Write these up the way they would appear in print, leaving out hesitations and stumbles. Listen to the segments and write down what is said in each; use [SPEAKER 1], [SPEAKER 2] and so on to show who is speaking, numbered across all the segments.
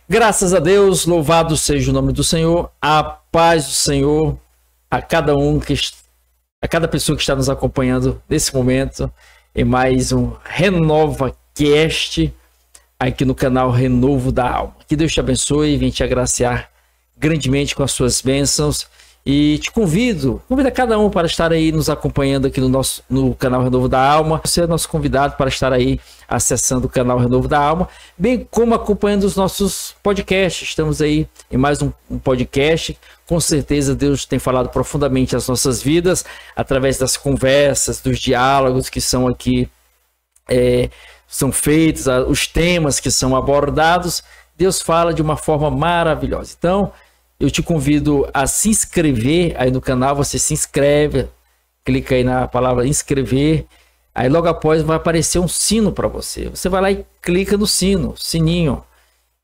[SPEAKER 1] Graças a Deus, louvado seja o nome do Senhor, a paz do Senhor a cada a cada pessoa que está nos acompanhando nesse momento em mais um RenovaCast aqui no canal Renovo da Alma. Que Deus te abençoe e venha te agraciar grandemente com as suas bênçãos. E te convido a cada um para estar aí nos acompanhando aqui no canal Renovo da Alma. Você é nosso convidado para estar aí acessando o canal Renovo da Alma, bem como acompanhando os nossos podcasts. Estamos aí em mais um podcast. Com certeza Deus tem falado profundamente as nossas vidas através das conversas, dos diálogos que são aqui, são feitos, os temas que são abordados. Deus fala de uma forma maravilhosa. Então, eu te convido a se inscrever aí no canal. Você se inscreve, clica aí na palavra inscrever, aí logo após vai aparecer um sino para você. Você vai lá e clica no sininho.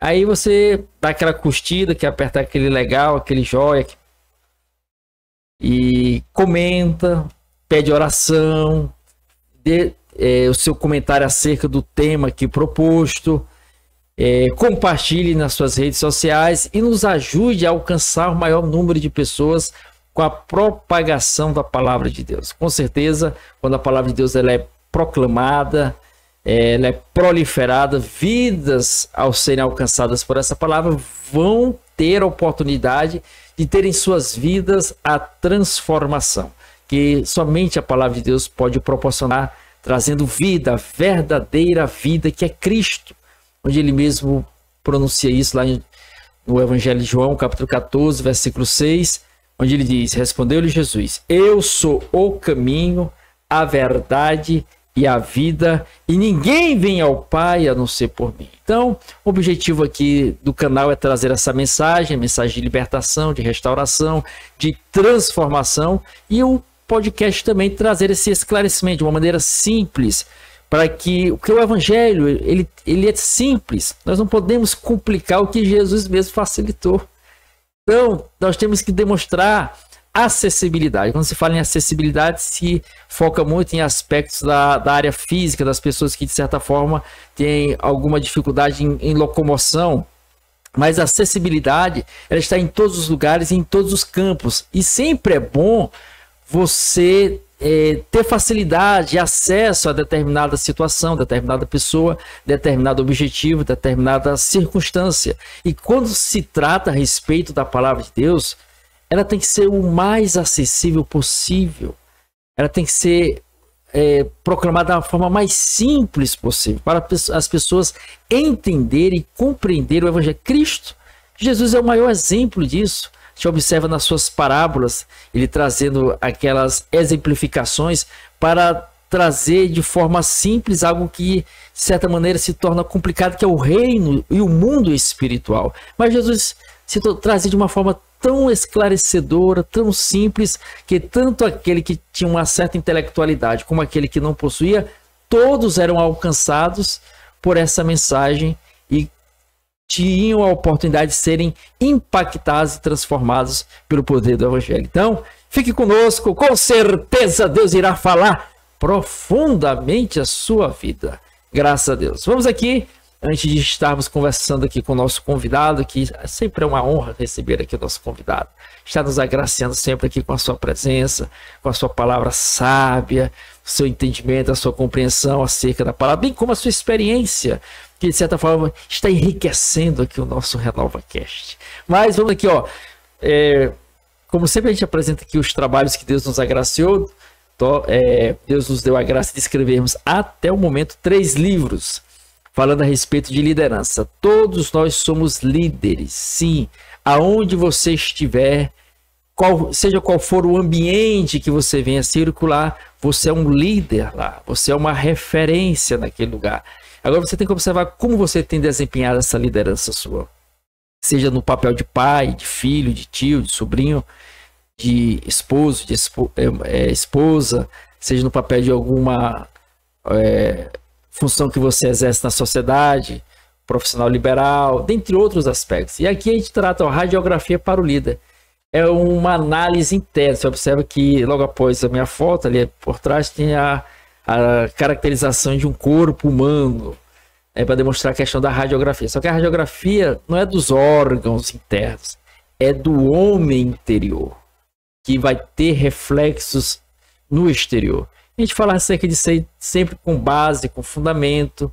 [SPEAKER 1] Aí você dá aquela curtida, que aperta aquele legal, aquele joia, e comenta, pede oração, dê o seu comentário acerca do tema aqui proposto. Compartilhe nas suas redes sociais e nos ajude a alcançar o maior número de pessoas com a propagação da palavra de Deus. Com certeza, quando a palavra de Deus ela é proclamada, ela é proliferada, vidas ao serem alcançadas por essa palavra vão ter a oportunidade de ter em suas vidas a transformação que somente a palavra de Deus pode proporcionar, trazendo vida, a verdadeira vida que é Cristo, onde ele mesmo pronuncia isso lá no Evangelho de João, capítulo 14, versículo 6, onde ele diz: respondeu-lhe Jesus, eu sou o caminho, a verdade e a vida, e ninguém vem ao Pai a não ser por mim. Então, o objetivo aqui do canal é trazer essa mensagem de libertação, de restauração, de transformação, e o podcast também trazer esse esclarecimento de uma maneira simples, para que o Evangelho ele é simples. Nós não podemos complicar o que Jesus mesmo facilitou. Então, nós temos que demonstrar acessibilidade. Quando se fala em acessibilidade, se foca muito em aspectos da área física, das pessoas que, de certa forma, têm alguma dificuldade em locomoção. Mas a acessibilidade ela está em todos os lugares e em todos os campos. E sempre é bom você ter facilidade, acesso a determinada situação, determinada pessoa, determinado objetivo, determinada circunstância. E quando se trata a respeito da palavra de Deus, ela tem que ser o mais acessível possível. Ela tem que ser proclamada da forma mais simples possível, para as pessoas entenderem e compreenderem o Evangelho. Cristo, Jesus é o maior exemplo disso. A gente observa nas suas parábolas, ele trazendo aquelas exemplificações para trazer de forma simples algo que, de certa maneira, se torna complicado, que é o reino e o mundo espiritual. Mas Jesus se trazia de uma forma tão esclarecedora, tão simples, que tanto aquele que tinha uma certa intelectualidade como aquele que não possuía, todos eram alcançados por essa mensagem e tinham a oportunidade de serem impactados e transformados pelo poder do Evangelho. Então, fique conosco, com certeza Deus irá falar profundamente a sua vida. Graças a Deus. Vamos aqui, antes de estarmos conversando aqui com o nosso convidado, que sempre é uma honra receber aqui o nosso convidado. Está nos agraciando sempre aqui com a sua presença, com a sua palavra sábia, o seu entendimento, a sua compreensão acerca da palavra, bem como a sua experiência, que de certa forma está enriquecendo aqui o nosso RenovaCast. Mas vamos aqui, ó. Como sempre a gente apresenta aqui os trabalhos que Deus nos agraciou. Deus nos deu a graça de escrevermos até o momento 3 livros falando a respeito de liderança. Todos nós somos líderes, sim. Aonde você estiver, seja qual for o ambiente que você venha circular, você é um líder lá. Você é uma referência naquele lugar. Agora você tem que observar como você tem desempenhado essa liderança sua. Seja no papel de pai, de filho, de tio, de sobrinho, de esposo, de esposa, seja no papel de alguma função que você exerce na sociedade, profissional liberal, dentre outros aspectos. E aqui a gente trata a radiografia para o líder. É uma análise interna. Você observa que logo após a minha foto, ali por trás, tem a caracterização de um corpo humano. para demonstrar a questão da radiografia. Só que a radiografia não é dos órgãos internos, é do homem interior, que vai ter reflexos no exterior. A gente fala acerca de ser sempre com base, com fundamento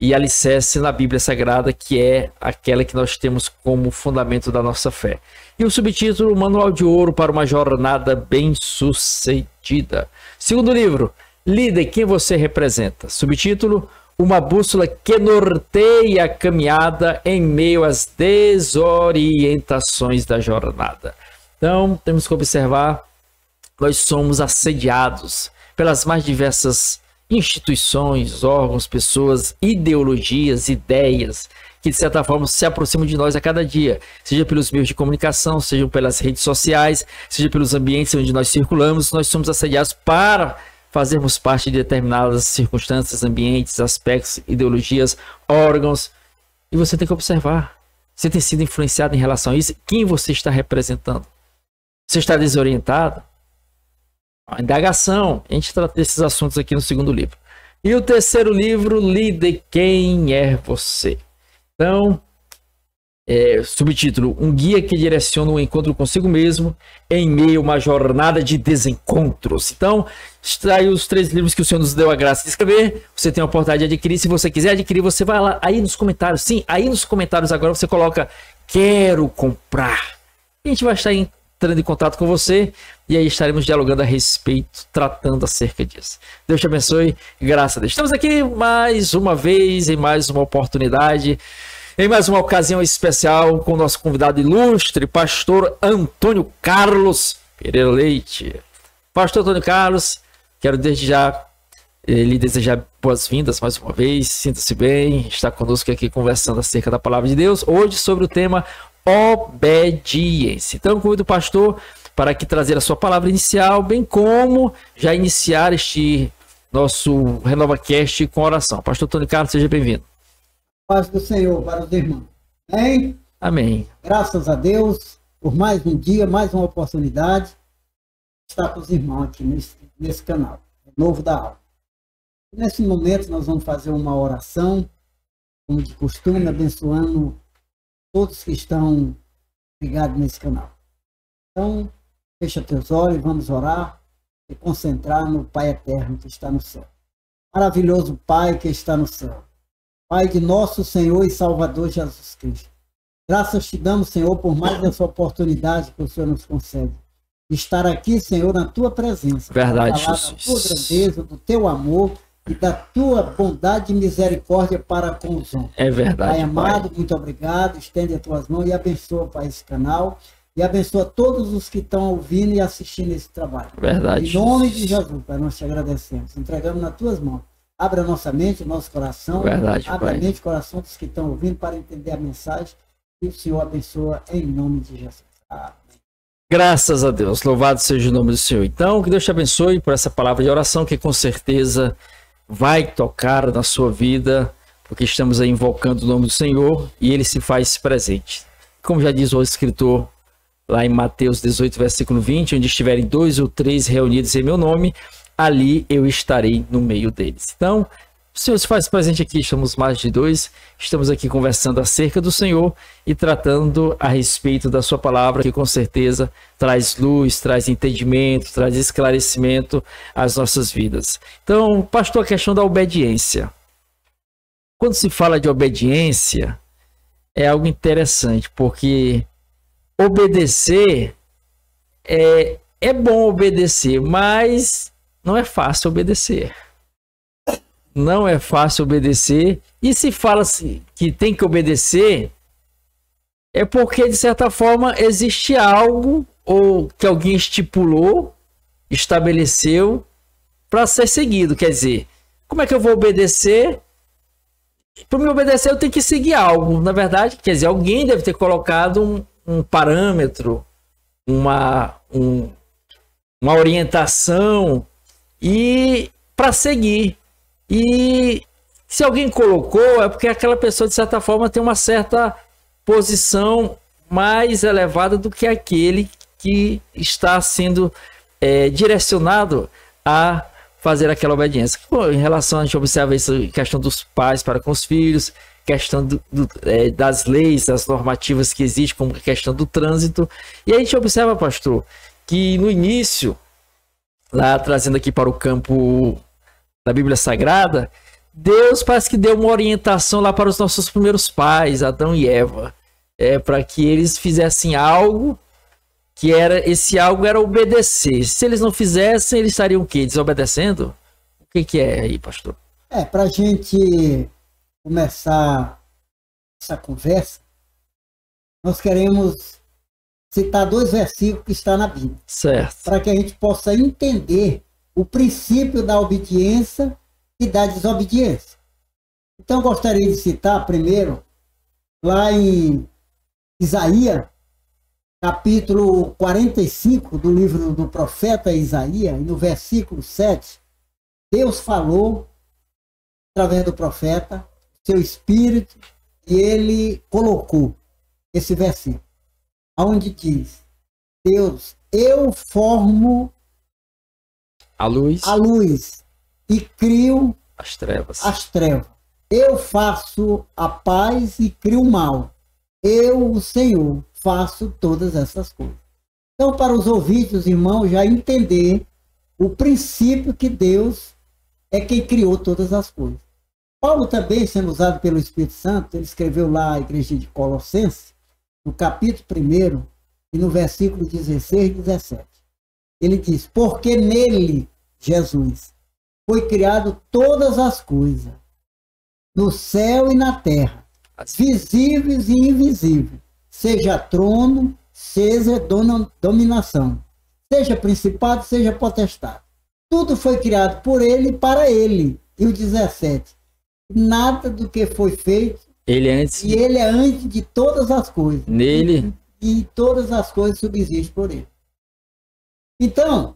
[SPEAKER 1] e alicerce na Bíblia Sagrada, que é aquela que nós temos como fundamento da nossa fé. E o subtítulo, Manual de Ouro para uma Jornada Bem-Sucedida. Segundo livro, Líder, quem você representa? Subtítulo, uma bússola que norteia a caminhada em meio às desorientações da jornada. Então, temos que observar, nós somos assediados pelas mais diversas instituições, órgãos, pessoas, ideologias, ideias, que de certa forma se aproximam de nós a cada dia, seja pelos meios de comunicação, seja pelas redes sociais, seja pelos ambientes onde nós circulamos. Nós somos assediados para fazermos parte de determinadas circunstâncias, ambientes, aspectos, ideologias, órgãos, e você tem que observar. Você tem sido influenciado em relação a isso? Quem você está representando? Você está desorientado? A indagação, a gente trata desses assuntos aqui no segundo livro. E o terceiro livro, Líder, quem é você? Então, subtítulo, um guia que direciona o encontro consigo mesmo em meio a uma jornada de desencontros. Então, está aí os 3 livros que o Senhor nos deu a graça de escrever. Você tem a oportunidade de adquirir. Se você quiser adquirir, você vai lá aí nos comentários. Sim, aí nos comentários agora você coloca, quero comprar. E a gente vai estar entrando em contato com você e aí estaremos dialogando a respeito, tratando acerca disso. Deus te abençoe, graças a Deus. Estamos aqui mais uma vez, em mais uma oportunidade, em mais uma ocasião especial com o nosso convidado ilustre, pastor Antônio Carlos Pereira Leite. Pastor Antônio Carlos, quero desde já lhe desejar boas-vindas mais uma vez. Sinta-se bem, está conosco aqui conversando acerca da palavra de Deus, hoje sobre o tema obediência. Então, convido o pastor para aqui trazer a sua palavra inicial, bem como já iniciar este nosso RenovaCast com oração. Pastor Antônio Carlos, seja bem-vindo.
[SPEAKER 2] Paz do Senhor para os irmãos. Amém?
[SPEAKER 1] Amém.
[SPEAKER 2] Graças a Deus por mais um dia, mais uma oportunidade de estar com os irmãos aqui nesse canal, Novo da Alma. Nesse momento nós vamos fazer uma oração, como de costume, abençoando todos que estão ligados nesse canal. Então, fecha teus olhos, vamos orar e concentrar no Pai Eterno que está no céu. Maravilhoso Pai que está no céu. Pai de nosso Senhor e Salvador Jesus Cristo. Graças te damos, Senhor, por mais essa oportunidade que o Senhor nos concede. De estar aqui, Senhor, na tua presença.
[SPEAKER 1] Verdade,
[SPEAKER 2] falar
[SPEAKER 1] Jesus.
[SPEAKER 2] da tua grandeza, do teu amor e da tua bondade e misericórdia para com os homens.
[SPEAKER 1] É verdade,
[SPEAKER 2] Pai amado,
[SPEAKER 1] Pai.
[SPEAKER 2] muito obrigado. Estende as tuas mãos e abençoa, Pai, esse canal. E abençoa todos os que estão ouvindo e assistindo esse trabalho.
[SPEAKER 1] Verdade.
[SPEAKER 2] Em nome de Jesus, Pai, nós te agradecemos. Entregamos nas tuas mãos. Abra nossa mente, nosso coração.
[SPEAKER 1] Verdade,
[SPEAKER 2] Abra
[SPEAKER 1] Pai.
[SPEAKER 2] a mente e coração dos que estão ouvindo para entender a mensagem. E o Senhor abençoa em nome de Jesus. Amém.
[SPEAKER 1] Graças a Deus. Louvado seja o nome do Senhor. Então, que Deus te abençoe por essa palavra de oração que com certeza vai tocar na sua vida, porque estamos aí invocando o nome do Senhor e ele se faz presente. Como já diz o escritor lá em Mateus 18, versículo 20, onde estiverem 2 ou 3 reunidos em meu nome, ali eu estarei no meio deles. Então, o Senhor se faz presente aqui, estamos mais de 2, estamos aqui conversando acerca do Senhor e tratando a respeito da sua palavra, que com certeza traz luz, traz entendimento, traz esclarecimento às nossas vidas. Então, pastor, a questão da obediência. Quando se fala de obediência, é algo interessante, porque obedecer é bom obedecer, mas não é fácil obedecer. Não é fácil obedecer. E se fala assim, que tem que obedecer, é porque, de certa forma, existe algo ou que alguém estipulou, estabeleceu para ser seguido. Quer dizer, como é que eu vou obedecer? Para me obedecer, eu tenho que seguir algo. Na verdade, quer dizer, alguém deve ter colocado um parâmetro, uma orientação e para seguir. E se alguém colocou, é porque aquela pessoa, de certa forma, tem uma certa posição mais elevada do que aquele que está sendo direcionado a fazer aquela obediência. Pô, em relação a gente observa essa questão dos pais para com os filhos, questão das leis, das normativas que existem, como a questão do trânsito. E a gente observa, pastor, que no início, lá trazendo aqui para o campo da Bíblia Sagrada, Deus parece que deu uma orientação lá para os nossos primeiros pais, Adão e Eva, para que eles fizessem algo, que esse algo era obedecer. Se eles não fizessem, eles estariam o quê? Desobedecendo? O que é aí, pastor?
[SPEAKER 2] Para a gente começar essa conversa, nós queremos citar 2 versículos que estão na Bíblia.
[SPEAKER 1] Certo.
[SPEAKER 2] Para que a gente possa entender o princípio da obediência e da desobediência. Então, eu gostaria de citar primeiro, lá em Isaías, capítulo 45 do livro do profeta Isaías, no versículo 7, Deus falou, através do profeta, seu espírito, e ele colocou esse versículo, onde diz: Deus, eu formo
[SPEAKER 1] a
[SPEAKER 2] luz e crio
[SPEAKER 1] as trevas.
[SPEAKER 2] Eu faço a paz e crio o mal. Eu, o Senhor, faço todas essas coisas. Então, para os ouvintes, os irmãos, já entender o princípio que Deus é quem criou todas as coisas. Paulo também, sendo usado pelo Espírito Santo, ele escreveu lá a igreja de Colossenses, no capítulo 1 e no versículo 16 e 17. Ele diz: porque nele, Jesus, foi criado todas as coisas, no céu e na terra, visíveis e invisíveis, seja trono, seja dominação, seja principado, seja potestade. Tudo foi criado por ele e para ele. E o 17, nada do que foi feito, ele é antes de todas as coisas.
[SPEAKER 1] Nele.
[SPEAKER 2] E todas as coisas subsistem por ele. Então,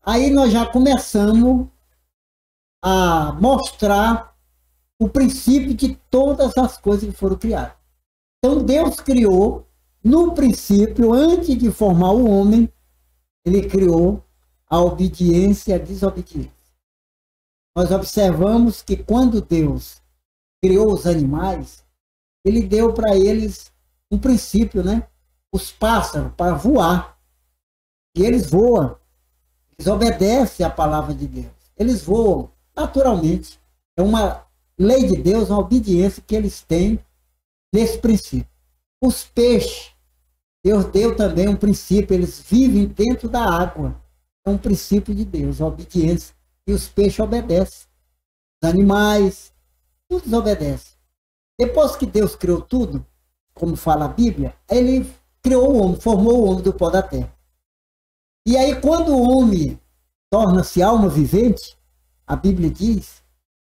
[SPEAKER 2] aí nós já começamos a mostrar o princípio de todas as coisas que foram criadas. Então, Deus criou, no princípio, antes de formar o homem, ele criou a obediência e a desobediência. Nós observamos que quando Deus criou os animais, ele deu para eles um princípio, né? Os pássaros, para voar. E eles voam. Eles obedecem à palavra de Deus. Eles voam naturalmente. É uma lei de Deus, uma obediência que eles têm nesse princípio. Os peixes, Deus deu também um princípio, eles vivem dentro da água. É um princípio de Deus, a obediência. E os peixes obedecem. Os animais, todos obedecem. Depois que Deus criou tudo, como fala a Bíblia, ele criou o homem, formou o homem do pó da terra. E aí, quando o homem torna-se alma vivente, a Bíblia diz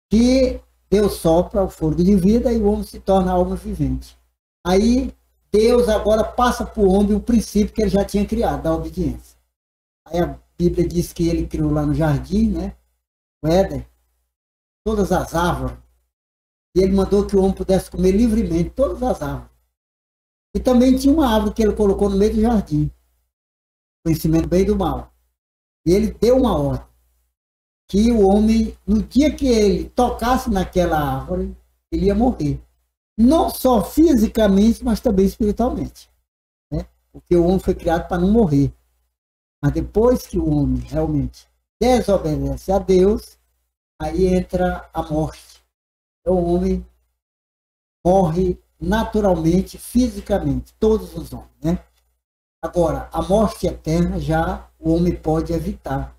[SPEAKER 2] que Deus sopra o fôlego de vida e o homem se torna alma vivente. Aí, Deus agora passa para o homem o princípio que ele já tinha criado, da obediência. Aí a Bíblia diz que ele criou lá no jardim, né? O Éden, todas as árvores. E ele mandou que o homem pudesse comer livremente todas as árvores. E também tinha uma árvore que ele colocou no meio do jardim. Conhecimento do bem e do mal. E ele deu uma ordem. Que o homem, no dia que ele tocasse naquela árvore, ele ia morrer. Não só fisicamente, mas também espiritualmente. Né? Porque o homem foi criado para não morrer. Mas depois que o homem realmente desobedece a Deus, aí entra a morte. Então o homem morre naturalmente, fisicamente, todos os homens, né? Agora, a morte eterna já o homem pode evitar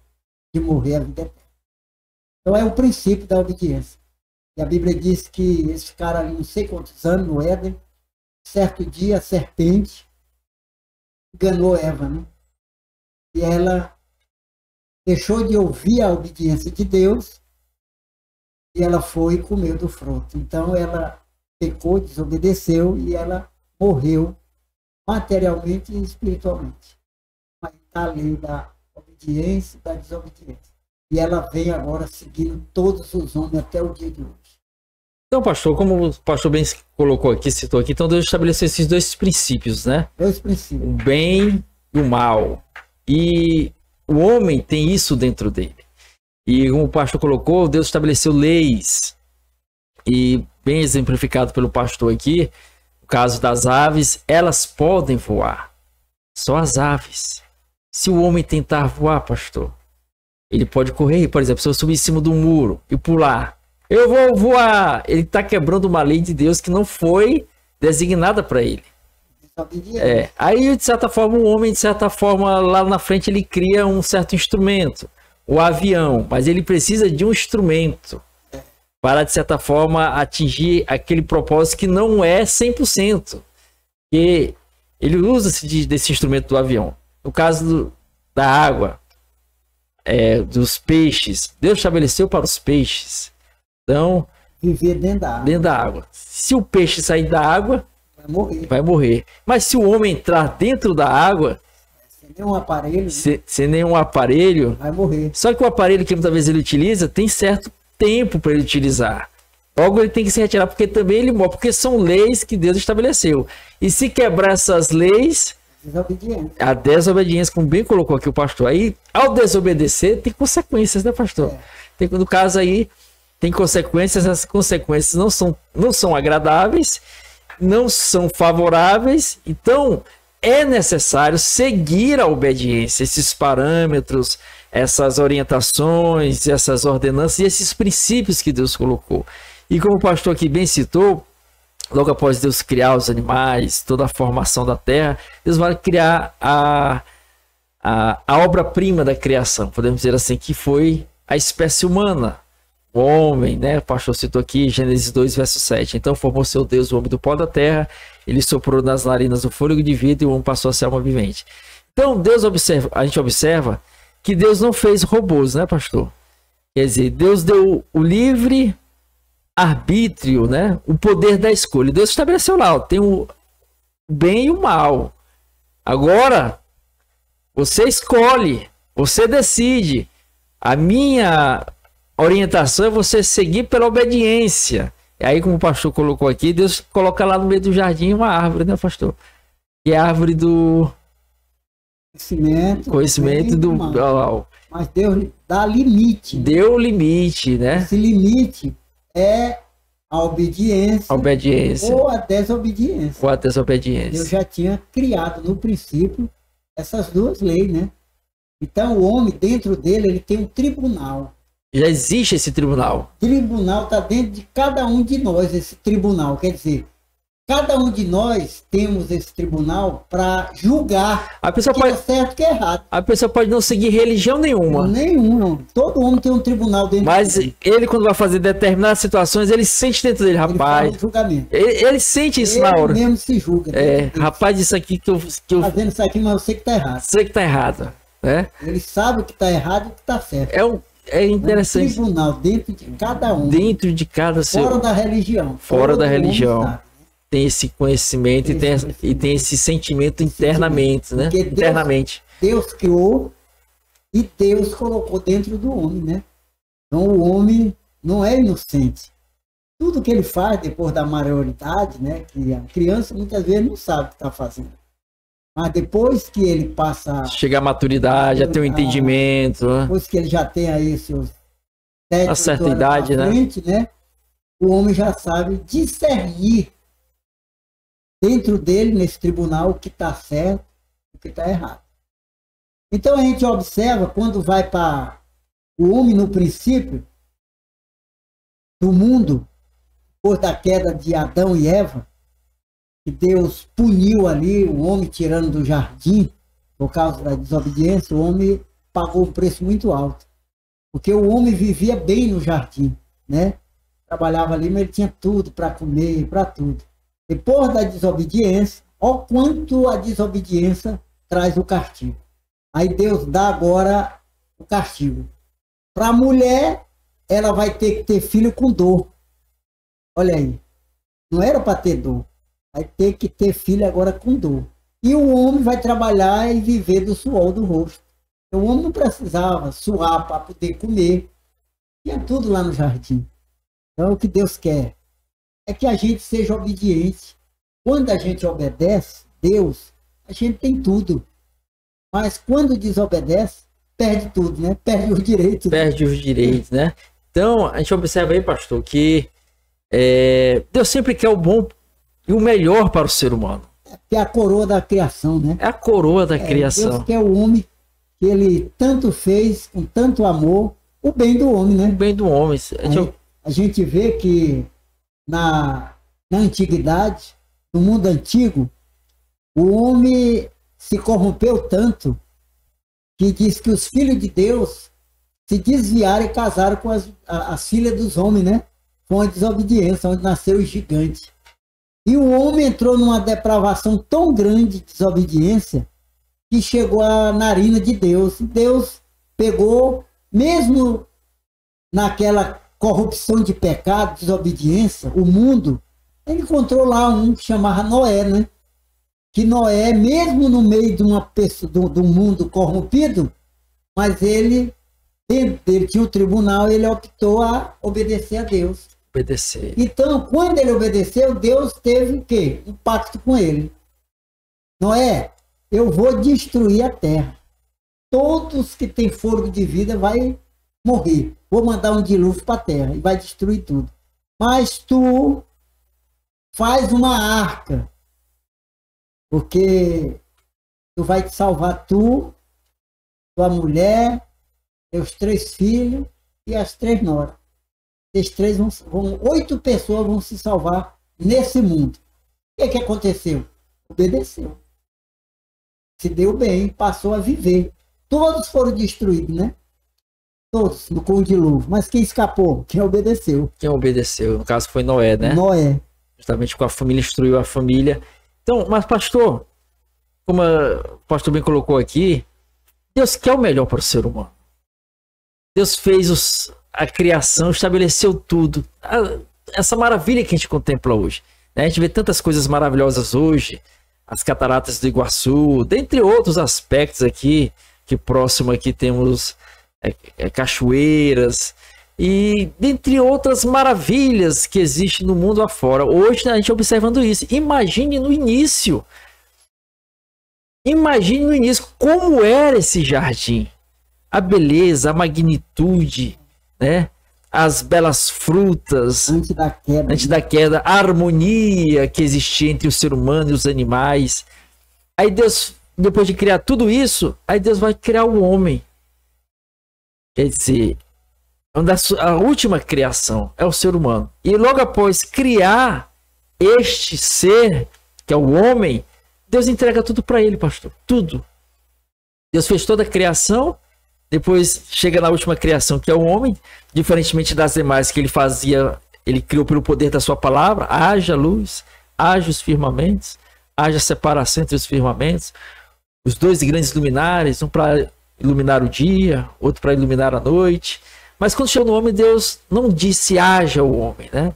[SPEAKER 2] de morrer a vida eterna. Então é o princípio da obediência. E a Bíblia diz que eles ficaram ali não sei quantos anos no Éden. Certo dia a serpente enganou Eva, né? E ela deixou de ouvir a obediência de Deus e ela foi e comeu do fruto. Então ela pecou, desobedeceu e ela morreu materialmente e espiritualmente. Mas está a lei da obediência e da desobediência. E ela vem agora seguindo todos os homens até o dia de hoje.
[SPEAKER 1] Então, pastor, como o pastor bem colocou aqui, citou aqui, então Deus estabeleceu esses 2 princípios, né?
[SPEAKER 2] 2 princípios.
[SPEAKER 1] O bem e o mal. E o homem tem isso dentro dele. E como o pastor colocou, Deus estabeleceu leis. E bem exemplificado pelo pastor aqui, no caso das aves, elas podem voar. Só as aves. Se o homem tentar voar, pastor, ele pode correr. Por exemplo, se eu subir em cima do muro e pular, eu vou voar. Ele está quebrando uma lei de Deus que não foi designada para ele. Aí, de certa forma, o homem, de certa forma, lá na frente, ele cria um certo instrumento, o avião, mas ele precisa de um instrumento para, de certa forma, atingir aquele propósito que não é 100%. E ele usa-se desse instrumento do avião. No caso da água, dos peixes, Deus estabeleceu para os peixes. Então,
[SPEAKER 2] viver dentro da água.
[SPEAKER 1] Dentro da água. Se o peixe sair da água, vai morrer. Mas se o homem entrar dentro da água,
[SPEAKER 2] sem nenhum aparelho,
[SPEAKER 1] sem nenhum aparelho,
[SPEAKER 2] vai morrer.
[SPEAKER 1] Só que o aparelho que muitas vezes ele utiliza tem certo tempo para ele utilizar. Logo ele tem que se retirar porque também ele morre, porque são leis que Deus estabeleceu. E se quebrar essas leis, a desobediência, como bem colocou aqui o pastor, aí ao desobedecer tem consequências, né, pastor? No caso aí tem consequências, as consequências não são agradáveis, não são favoráveis, então é necessário seguir a obediência, esses parâmetros, essas orientações, essas ordenanças e esses princípios que Deus colocou. E como o pastor aqui bem citou, logo após Deus criar os animais, toda a formação da terra, Deus vai criar a obra-prima da criação, podemos dizer assim, que foi a espécie humana. O homem, né? O pastor citou aqui, Gênesis 2, verso 7. Então formou seu Deus o homem do pó da terra, ele soprou nas narinas o fôlego de vida e o homem passou a ser alma vivente. Então a gente observa que Deus não fez robôs, né, pastor? Quer dizer, Deus deu o livre arbítrio, né? O poder da escolha. Deus estabeleceu lá, ó, tem o bem e o mal. Agora, você escolhe, você decide. A minha orientação é você seguir pela obediência. E aí, como o pastor colocou aqui, Deus coloca lá no meio do jardim uma árvore, né, pastor? Que é a árvore do conhecimento do mal.
[SPEAKER 2] Mas Deus dá limite.
[SPEAKER 1] Deu limite, né?
[SPEAKER 2] Esse limite é a obediência, ou a desobediência.
[SPEAKER 1] Ou a desobediência.
[SPEAKER 2] Deus já tinha criado no princípio essas duas leis, né? Então o homem, dentro dele, ele tem um tribunal.
[SPEAKER 1] Já existe esse tribunal.
[SPEAKER 2] O tribunal está dentro de cada um de nós, esse tribunal. Quer dizer, cada um de nós temos esse tribunal para julgar
[SPEAKER 1] a pessoa
[SPEAKER 2] que é certo e que é errado.
[SPEAKER 1] A pessoa pode não seguir religião nenhuma.
[SPEAKER 2] Nenhuma. Todo homem tem um tribunal dentro
[SPEAKER 1] Mas
[SPEAKER 2] dele.
[SPEAKER 1] Ele, quando vai fazer determinadas situações, ele sente dentro dele, rapaz. Ele sente isso na hora.
[SPEAKER 2] Ele mesmo se julga.
[SPEAKER 1] Rapaz, isso aqui que eu
[SPEAKER 2] fazendo isso aqui, mas eu sei que está errado.
[SPEAKER 1] Sei que está errado. Né?
[SPEAKER 2] Ele sabe o que está errado e o que está certo.
[SPEAKER 1] É interessante.
[SPEAKER 2] Um tribunal dentro de cada um.
[SPEAKER 1] Dentro de cada ser.
[SPEAKER 2] Fora da religião.
[SPEAKER 1] Fora da religião. Sabe, né? Tem esse conhecimento e tem esse sentimento internamente, né? Internamente.
[SPEAKER 2] Deus criou e Deus colocou dentro do homem, né? Então o homem não é inocente. Tudo que ele faz depois da maioridade, né? Que a criança muitas vezes não sabe o que está fazendo. Mas depois que ele passa...
[SPEAKER 1] Chega à maturidade, já tem um entendimento.
[SPEAKER 2] Depois que ele já tem aí seus
[SPEAKER 1] 7, certa idade,
[SPEAKER 2] frente, né? O homem já sabe discernir dentro dele, nesse tribunal, o que está certo e o que está errado. Então a gente observa, quando vai para o homem no princípio do mundo, depois da queda de Adão e Eva, que Deus puniu ali o homem tirando do jardim, por causa da desobediência, o homem pagou um preço muito alto. Porque o homem vivia bem no jardim, né? Trabalhava ali, mas ele tinha tudo para comer, para tudo. Depois da desobediência, olha quanto a desobediência traz o castigo. Aí Deus dá agora o castigo. Para a mulher, ela vai ter que ter filho com dor. Olha aí. Não era para ter dor. Vai ter que ter filho agora com dor. E o homem vai trabalhar e viver do suor do rosto. O homem não precisava suar para poder comer. Tinha tudo lá no jardim. Então o que Deus quer é que a gente seja obediente. Quando a gente obedece Deus, a gente tem tudo. Mas quando desobedece, perde tudo, né? Perde os direitos.
[SPEAKER 1] Perde os direitos, né? Então, a gente observa aí, pastor, que Deus sempre quer o bom e o melhor para o ser humano.
[SPEAKER 2] Que é a coroa da criação, né?
[SPEAKER 1] É a coroa da criação.
[SPEAKER 2] Deus quer o homem que ele tanto fez, com tanto amor, o bem do homem, né?
[SPEAKER 1] O bem do homem.
[SPEAKER 2] A gente vê que na antiguidade, no mundo antigo, o homem se corrompeu tanto que diz que os filhos de Deus se desviaram e casaram com as filhas dos homens, né? Com a desobediência, onde nasceu o gigante. E o homem entrou numa depravação tão grande de desobediência que chegou à narina de Deus. Deus pegou, mesmo naquela corrupção de pecado, desobediência, o mundo, ele encontrou lá um que chamava Noé, né? Que Noé, mesmo no meio de uma pessoa, do mundo corrompido, mas ele tinha um tribunal e ele optou a obedecer a Deus.
[SPEAKER 1] Obedecer.
[SPEAKER 2] Então, quando ele obedeceu, Deus teve o quê? Um pacto com ele. Noé, eu vou destruir a terra. Todos que têm fôlego de vida vai morrer. Vou mandar um dilúvio para a terra e vai destruir tudo. Mas tu faz uma arca, porque tu vai te salvar tu, tua mulher, teus 3 filhos e as 3 noras. Esses 3 8 pessoas vão se salvar nesse mundo. O que aconteceu? Obedeceu. Se deu bem, passou a viver. Todos foram destruídos, né? Todos, com o dilúvio. Mas quem escapou? Quem obedeceu.
[SPEAKER 1] Quem obedeceu? No caso foi Noé, né?
[SPEAKER 2] Noé.
[SPEAKER 1] Justamente com a família, instruiu a família. Então, mas pastor, como o pastor bem colocou aqui, Deus quer o melhor para o ser humano. Deus fez a criação, estabeleceu tudo. Essa maravilha que a gente contempla hoje. Né? A gente vê tantas coisas maravilhosas hoje. As cataratas do Iguaçu, dentre outros aspectos aqui, que próximo aqui temos cachoeiras, e dentre outras maravilhas que existem no mundo afora. Hoje a gente observando isso. Imagine no início como era esse jardim. A beleza, a magnitude, né? As belas frutas. Antes da queda, a harmonia que existia entre o ser humano e os animais. Aí Deus, depois de criar tudo isso, aí Deus vai criar o homem. Quer dizer, a última criação é o ser humano. E logo após criar este ser, que é o homem, Deus entrega tudo para ele, pastor. Tudo. Deus fez toda a criação, depois chega na última criação, que é o homem, diferentemente das demais que ele fazia, ele criou pelo poder da sua palavra, haja luz, haja os firmamentos, haja separação entre os firmamentos, os 2 grandes luminares, um para iluminar o dia, outro para iluminar a noite. Mas quando chegou no homem, Deus não disse haja o homem, né?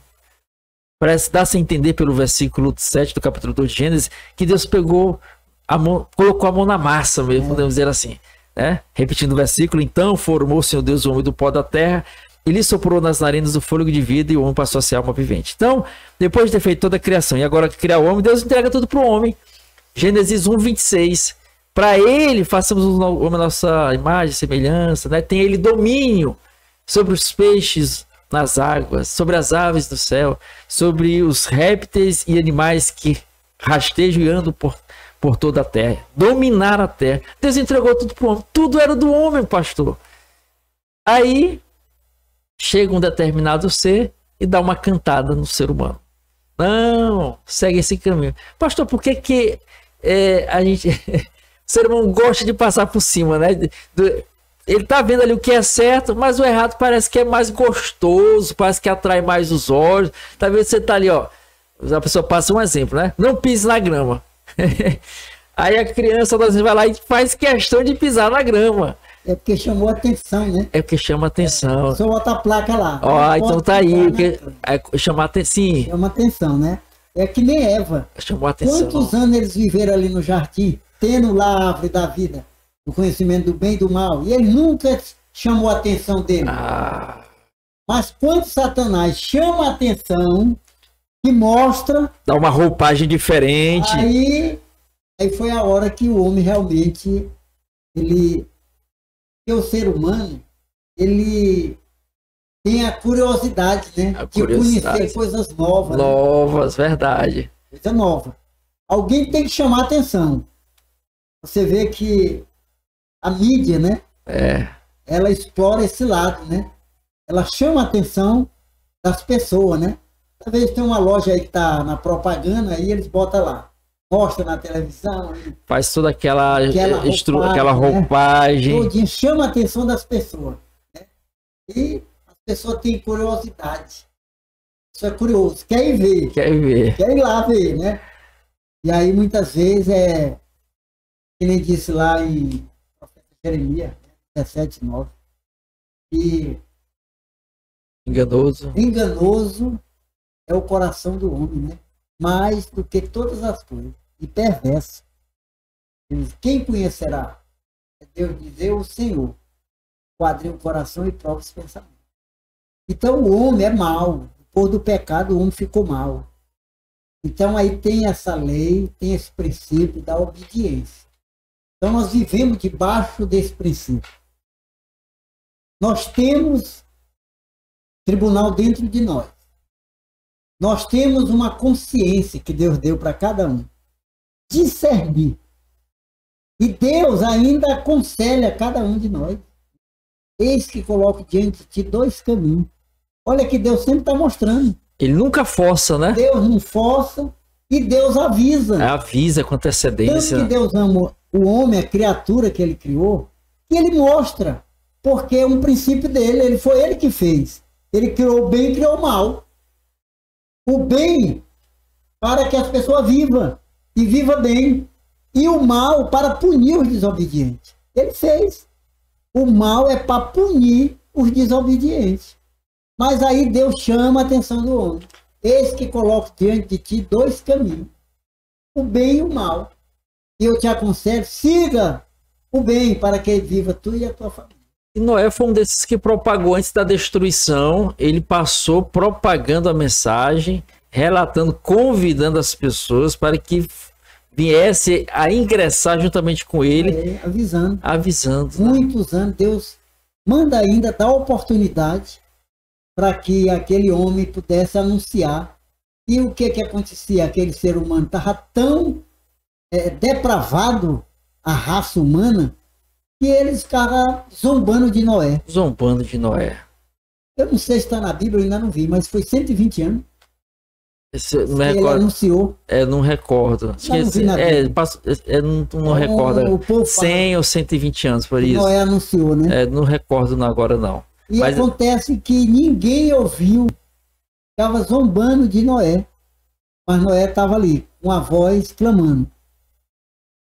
[SPEAKER 1] Parece dar-se a entender pelo versículo 7 do capítulo 2 de Gênesis, que Deus pegou a mão, colocou a mão na massa mesmo, podemos dizer assim. Né? Repetindo o versículo, então formou o Senhor Deus o homem do pó da terra, e lhe soprou nas narinas o fôlego de vida, e o homem passou a ser alma vivente. Então, depois de ter feito toda a criação, e agora que criar o homem, Deus entrega tudo para o homem. Gênesis 1:26. Para ele, façamos o homem a nossa imagem, semelhança, né? Tem ele domínio sobre os peixes nas águas, sobre as aves do céu, sobre os répteis e animais que rastejam e andam por toda a terra. Dominar a terra. Deus entregou tudo para o homem. Tudo era do homem, pastor. Aí chega um determinado ser e dá uma cantada no ser humano. Não, segue esse caminho. Pastor, por que a gente... o ser humano gosta de passar por cima, né? Ele tá vendo ali o que é certo, mas o errado parece que é mais gostoso, parece que atrai mais os olhos. Talvez você tá ali, ó. A pessoa passa um exemplo, né? Não pise na grama. Aí a criança vai lá e faz questão de pisar na grama.
[SPEAKER 2] É porque chamou a atenção, né?
[SPEAKER 1] É porque chama atenção.
[SPEAKER 2] Só bota a placa lá.
[SPEAKER 1] Ó, então tá aí. Chamar atenção.
[SPEAKER 2] Chama atenção, né? É que nem Eva.
[SPEAKER 1] Chamou atenção.
[SPEAKER 2] Quantos anos eles viveram ali no jardim, tendo lá a árvore da vida, o conhecimento do bem e do mal, e ele nunca chamou a atenção dele. Mas quando Satanás chama a atenção, que mostra...
[SPEAKER 1] Dá uma roupagem diferente.
[SPEAKER 2] Aí foi a hora que o homem realmente, ele que o ser humano, ele tem a curiosidade, né?
[SPEAKER 1] A
[SPEAKER 2] de
[SPEAKER 1] curiosidade.
[SPEAKER 2] conhecer coisas novas.
[SPEAKER 1] Novas, verdade.
[SPEAKER 2] Coisa nova. Alguém tem que chamar a atenção. Você vê que a mídia, né? Ela explora esse lado, né? Ela chama a atenção das pessoas, né? Talvez tem uma loja aí que está na propaganda, aí eles botam lá. Mostra na televisão.
[SPEAKER 1] Faz toda aquela
[SPEAKER 2] roupagem.
[SPEAKER 1] roupagem.
[SPEAKER 2] Né? Todinha, chama a atenção das pessoas. Né? E as pessoas têm curiosidade. Isso é curioso. Quer ir ver.
[SPEAKER 1] Quer ver.
[SPEAKER 2] Quer ir lá ver, né? E aí, muitas vezes, que nem disse lá em Jeremias 17:9, que enganoso é o coração do homem, né? Mais do que todas as coisas, e perverso. Quem conhecerá? É Deus dizer o Senhor, quadrinha o coração e prova os pensamentos. Então o homem é mau, por do pecado o homem ficou mau. Então aí tem essa lei, tem esse princípio da obediência. Então nós vivemos debaixo desse princípio. Nós temos tribunal dentro de nós. Nós temos uma consciência que Deus deu para cada um. Discernir. E Deus ainda aconselha cada um de nós. Eis que coloco diante de ti 2 caminhos. Olha que Deus sempre está mostrando.
[SPEAKER 1] Ele nunca força, né?
[SPEAKER 2] Deus não força e Deus avisa.
[SPEAKER 1] Avisa com antecedência.
[SPEAKER 2] Tanto que Deus ama o homem, a criatura que ele criou, e ele mostra. Porque é um princípio dele. Foi ele que fez. Ele criou o bem e criou o mal. O bem para que as pessoas vivam e vivam bem. E o mal para punir os desobedientes. Ele fez. O mal é para punir os desobedientes. Mas aí Deus chama a atenção do homem. Eis que coloco diante de ti 2 caminhos. O bem e o mal. E eu te aconselho, siga o bem para que viva tu e a tua família.
[SPEAKER 1] E Noé foi um desses que propagou antes da destruição. Ele passou propagando a mensagem, relatando, convidando as pessoas para que viesse a ingressar juntamente com ele. Avisando.
[SPEAKER 2] Muitos anos, Deus manda ainda dar oportunidade para que aquele homem pudesse anunciar. E o que acontecia? Aquele ser humano estava tão depravado, a raça humana, que eles ficaram zombando de Noé.
[SPEAKER 1] Zombando de Noé.
[SPEAKER 2] Eu não sei se está na Bíblia, eu ainda não vi, mas foi 120 anos.
[SPEAKER 1] Ele
[SPEAKER 2] anunciou.
[SPEAKER 1] Não recordo. Não recordo. 100 ou 120 anos, por isso.
[SPEAKER 2] Noé anunciou, né?
[SPEAKER 1] Não recordo agora, não.
[SPEAKER 2] E acontece que ninguém ouviu. Estava zombando de Noé. Mas Noé estava ali, com a voz clamando.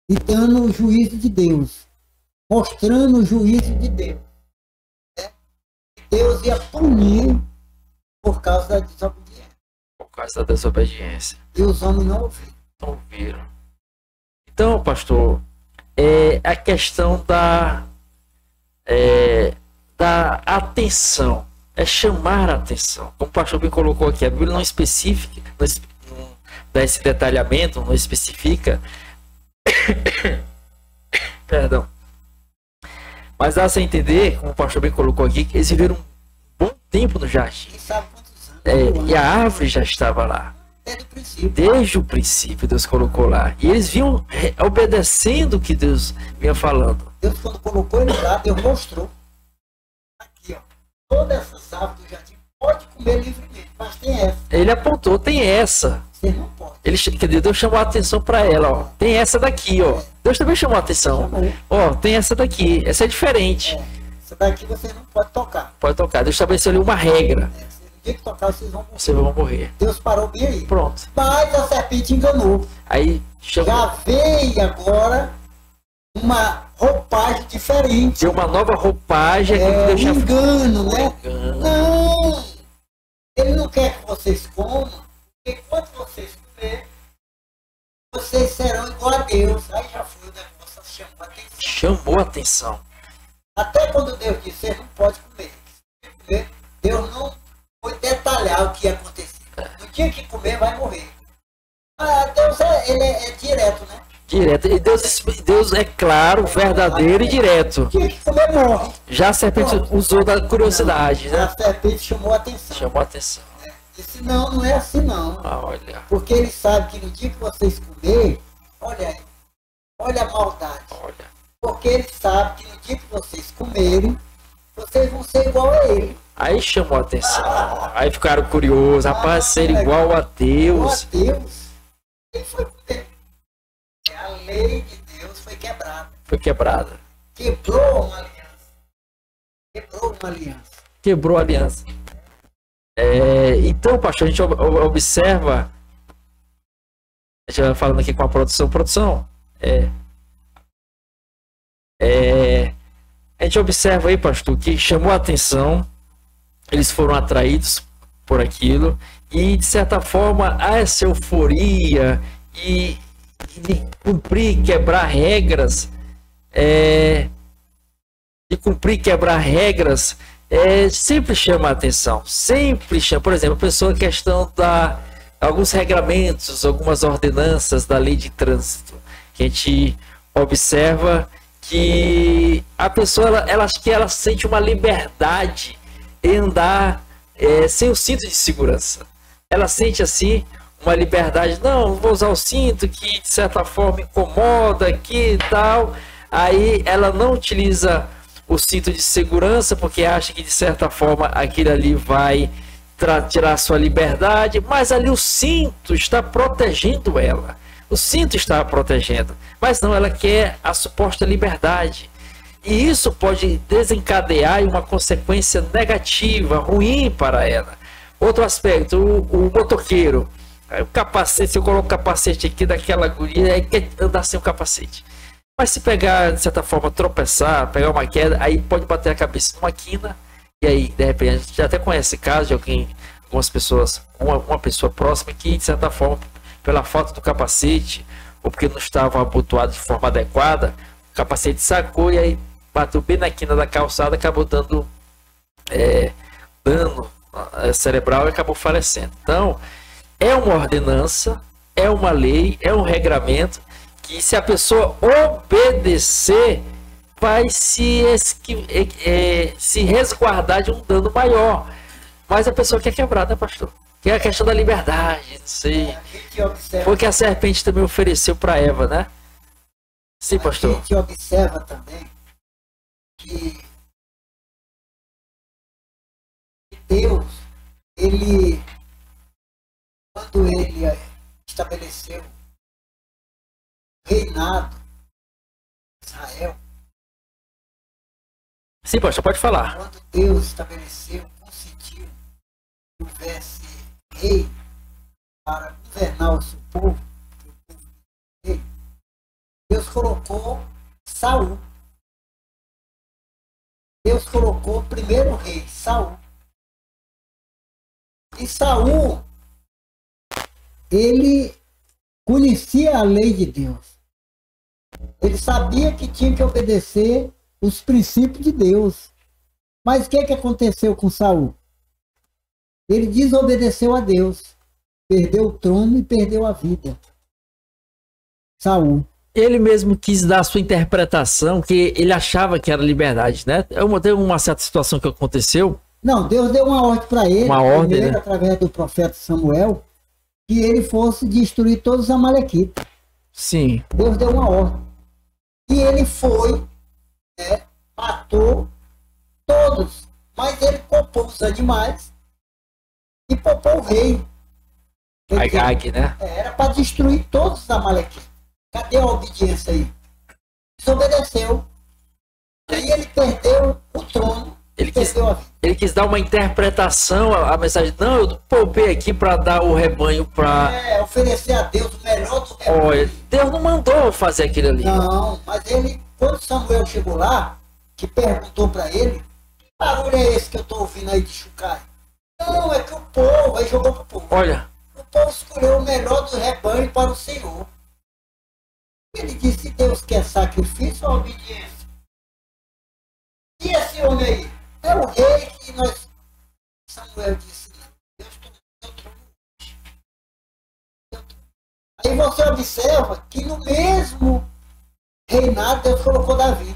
[SPEAKER 2] E dando o juízo de Deus. Mostrando o juízo de Deus. Deus ia punir por causa da desobediência.
[SPEAKER 1] Por causa da desobediência.
[SPEAKER 2] E os homens não ouviram.
[SPEAKER 1] Não ouviram. Então, pastor, a questão da atenção. É chamar a atenção. Como o pastor bem colocou aqui, a Bíblia não especifica, não dá esse detalhamento, não especifica. Perdão. Mas dá a entender, como o pastor bem colocou aqui, que eles viveram um bom tempo no jardim.
[SPEAKER 2] Quem sabe quantos anos?
[SPEAKER 1] E a árvore já estava lá. Desde o princípio Deus colocou lá. E eles vinham obedecendo o que Deus vinha falando.
[SPEAKER 2] Deus, quando colocou ele lá, Deus mostrou. Aqui, ó. Todas essas árvores do jardim pode comer livremente, mas tem essa.
[SPEAKER 1] Ele apontou, tem essa.
[SPEAKER 2] Você não pode.
[SPEAKER 1] Deus chamou a atenção para ela, ó. Tem essa daqui, ó. Deus também chamou a atenção. Ó, tem essa daqui. Essa é diferente.
[SPEAKER 2] Essa daqui você não pode tocar.
[SPEAKER 1] Pode tocar. Deus estabeleceu ali uma regra.
[SPEAKER 2] No dia que tocar, vocês vão morrer.
[SPEAKER 1] Vocês vão morrer.
[SPEAKER 2] Deus parou bem aí.
[SPEAKER 1] Pronto.
[SPEAKER 2] Mas a serpente enganou.
[SPEAKER 1] Aí
[SPEAKER 2] já veio agora uma roupagem diferente.
[SPEAKER 1] Deu uma nova roupagem.
[SPEAKER 2] Engano, né? Não! Ele não quer que vocês comam, porque quando vocês comerem, vocês serão igual a Deus. Aí já foi o negócio, chamou a atenção.
[SPEAKER 1] Chamou a atenção.
[SPEAKER 2] Até quando Deus disse, você não pode comer. Deus não foi detalhar o que ia acontecer. No dia que comer, vai morrer. Deus ele é direto, né?
[SPEAKER 1] Direto. E Deus é claro, verdadeiro e direto.
[SPEAKER 2] Tinha que comer, morre.
[SPEAKER 1] Já a serpente usou da curiosidade, né?
[SPEAKER 2] A serpente chamou a atenção.
[SPEAKER 1] Chamou a atenção.
[SPEAKER 2] Disse, não, não é assim não.
[SPEAKER 1] Ah, olha.
[SPEAKER 2] Porque ele sabe que no dia que vocês comerem, olha aí, olha a maldade.
[SPEAKER 1] Olha.
[SPEAKER 2] Porque ele sabe que no dia que vocês comerem, vocês vão ser igual a ele.
[SPEAKER 1] Aí chamou a atenção. Aí ficaram curiosos. Rapaz, ser igual a Deus.
[SPEAKER 2] Igual a Deus. Ele foi comer. A lei de Deus foi quebrada.
[SPEAKER 1] Foi quebrada.
[SPEAKER 2] Quebrou uma aliança. Quebrou uma aliança.
[SPEAKER 1] Quebrou a aliança. Então, pastor, a gente observa. A gente vai falando aqui com a produção. Produção. A gente observa aí, pastor, que chamou a atenção. Eles foram atraídos por aquilo. E, de certa forma, há essa euforia e de cumprir, quebrar regras. Sempre chama a atenção. Sempre chama. Por exemplo, a pessoa, questão alguns regramentos, algumas ordenanças da lei de trânsito, que a gente observa que a pessoa ela sente uma liberdade em andar sem o cinto de segurança. Ela sente assim uma liberdade, não vou usar o cinto que de certa forma incomoda aqui e tal. Aí ela não utiliza o cinto de segurança porque acha que de certa forma aquilo ali vai tirar sua liberdade, mas ali o cinto está protegendo ela. O cinto está protegendo, mas não, ela quer a suposta liberdade. E isso pode desencadear uma consequência negativa, ruim para ela. Outro aspecto, o motoqueiro. O capacete, se eu coloco o capacete aqui daquela guria, aí quer andar sem o capacete. Mas se pegar, de certa forma, tropeçar, pegar uma queda, aí pode bater a cabeça numa quina. E aí, de repente, a gente já até conhece casos de algumas pessoas, uma pessoa próxima que, de certa forma, pela falta do capacete, ou porque não estava abotoado de forma adequada, o capacete sacou e aí bateu bem na quina da calçada, acabou dando dano cerebral e acabou falecendo. Então, é uma ordenança, é uma lei, é um regramento que, se a pessoa obedecer, vai se resguardar de um dano maior. Mas a pessoa quer quebrar, né, pastor? Que é a questão da liberdade, não sei. Foi o que a serpente também ofereceu para Eva, né? Sim, pastor.
[SPEAKER 2] A gente observa também que Deus, quando ele estabeleceu o reinado de Israel.
[SPEAKER 1] Sim, pastor, pode falar.
[SPEAKER 2] Quando Deus estabeleceu, concediu que houvesse rei para governar o seu povo, Deus colocou Saul. Deus colocou o primeiro rei, Saul. E Saul, ele conhecia a lei de Deus. Ele sabia que tinha que obedecer os princípios de Deus. Mas o que aconteceu com Saul? Ele desobedeceu a Deus. Perdeu o trono e perdeu a vida. Saul.
[SPEAKER 1] Ele mesmo quis dar a sua interpretação, que ele achava que era liberdade, né? Teve uma certa situação que aconteceu.
[SPEAKER 2] Não, Deus deu uma ordem para ele,
[SPEAKER 1] uma ordem,
[SPEAKER 2] primeiro,
[SPEAKER 1] né?
[SPEAKER 2] Através do profeta Samuel, que ele fosse destruir todos os amalequitas.
[SPEAKER 1] Sim.
[SPEAKER 2] Deus deu uma ordem. E ele foi, matou todos. Mas ele poupou os animais e poupou o rei.
[SPEAKER 1] Agag, né?
[SPEAKER 2] Era para destruir todos os amalequitas. Cadê a obediência aí? Desobedeceu. Aí ele perdeu o trono.
[SPEAKER 1] Ele quis dar uma interpretação à mensagem. Não, eu poupei aqui para dar o rebanho para...
[SPEAKER 2] oferecer a Deus o melhor do rebanho.
[SPEAKER 1] Olha, Deus não mandou fazer aquilo ali.
[SPEAKER 2] Não, mas ele, quando Samuel chegou lá, que perguntou para ele, que barulho é esse que eu estou ouvindo aí de chocalho? Não, é que o povo, aí jogou para o povo.
[SPEAKER 1] Olha.
[SPEAKER 2] O povo escolheu o melhor do rebanho para o Senhor. Ele disse, Deus quer sacrifício ou obediência? E esse homem aí? É o rei que nós... Samuel disse, não, Deus tomou o trono. Aí você observa que no mesmo reinar, Deus colocou Davi.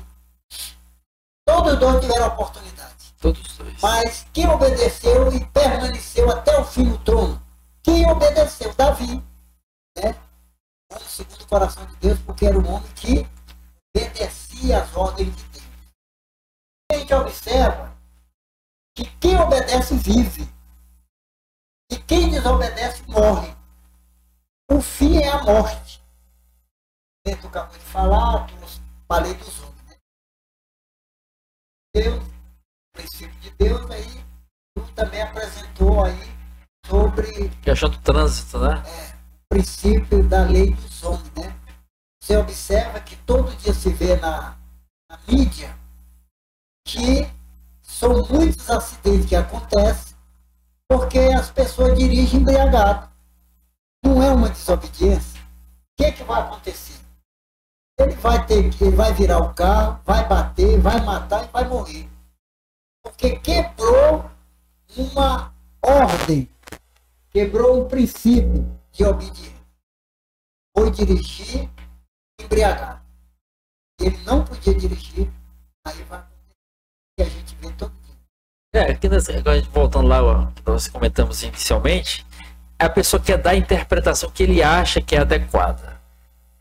[SPEAKER 2] Todos os dois tiveram oportunidade.
[SPEAKER 1] Todos os dois.
[SPEAKER 2] Mas quem obedeceu e permaneceu até o fim no trono? Quem obedeceu? Davi. Né? Segundo o coração de Deus, porque era um homem que obedecia às ordens de Deus. A gente observa que quem obedece vive. E quem desobedece morre. O fim é a morte. Tu acabou de falar, falei dos homens. Né? Deus, o princípio de Deus, aí tu também apresentou aí sobre...
[SPEAKER 1] Questão do trânsito, né?
[SPEAKER 2] O princípio da lei dos homens, né? Você observa que todo dia se vê na mídia que são muitos acidentes que acontecem porque as pessoas dirigem embriagado. Não é uma desobediência. O que vai acontecer? Ele vai virar o carro, vai bater, vai matar e vai morrer. Porque quebrou uma ordem, quebrou um princípio de obediência. Foi dirigir embriagado. Ele não podia dirigir, aí vai acontecer o que a gente vê todo dia.
[SPEAKER 1] Aqui agora, voltando lá, ó, que nós comentamos inicialmente, a pessoa quer dar a interpretação que ele acha que é adequada.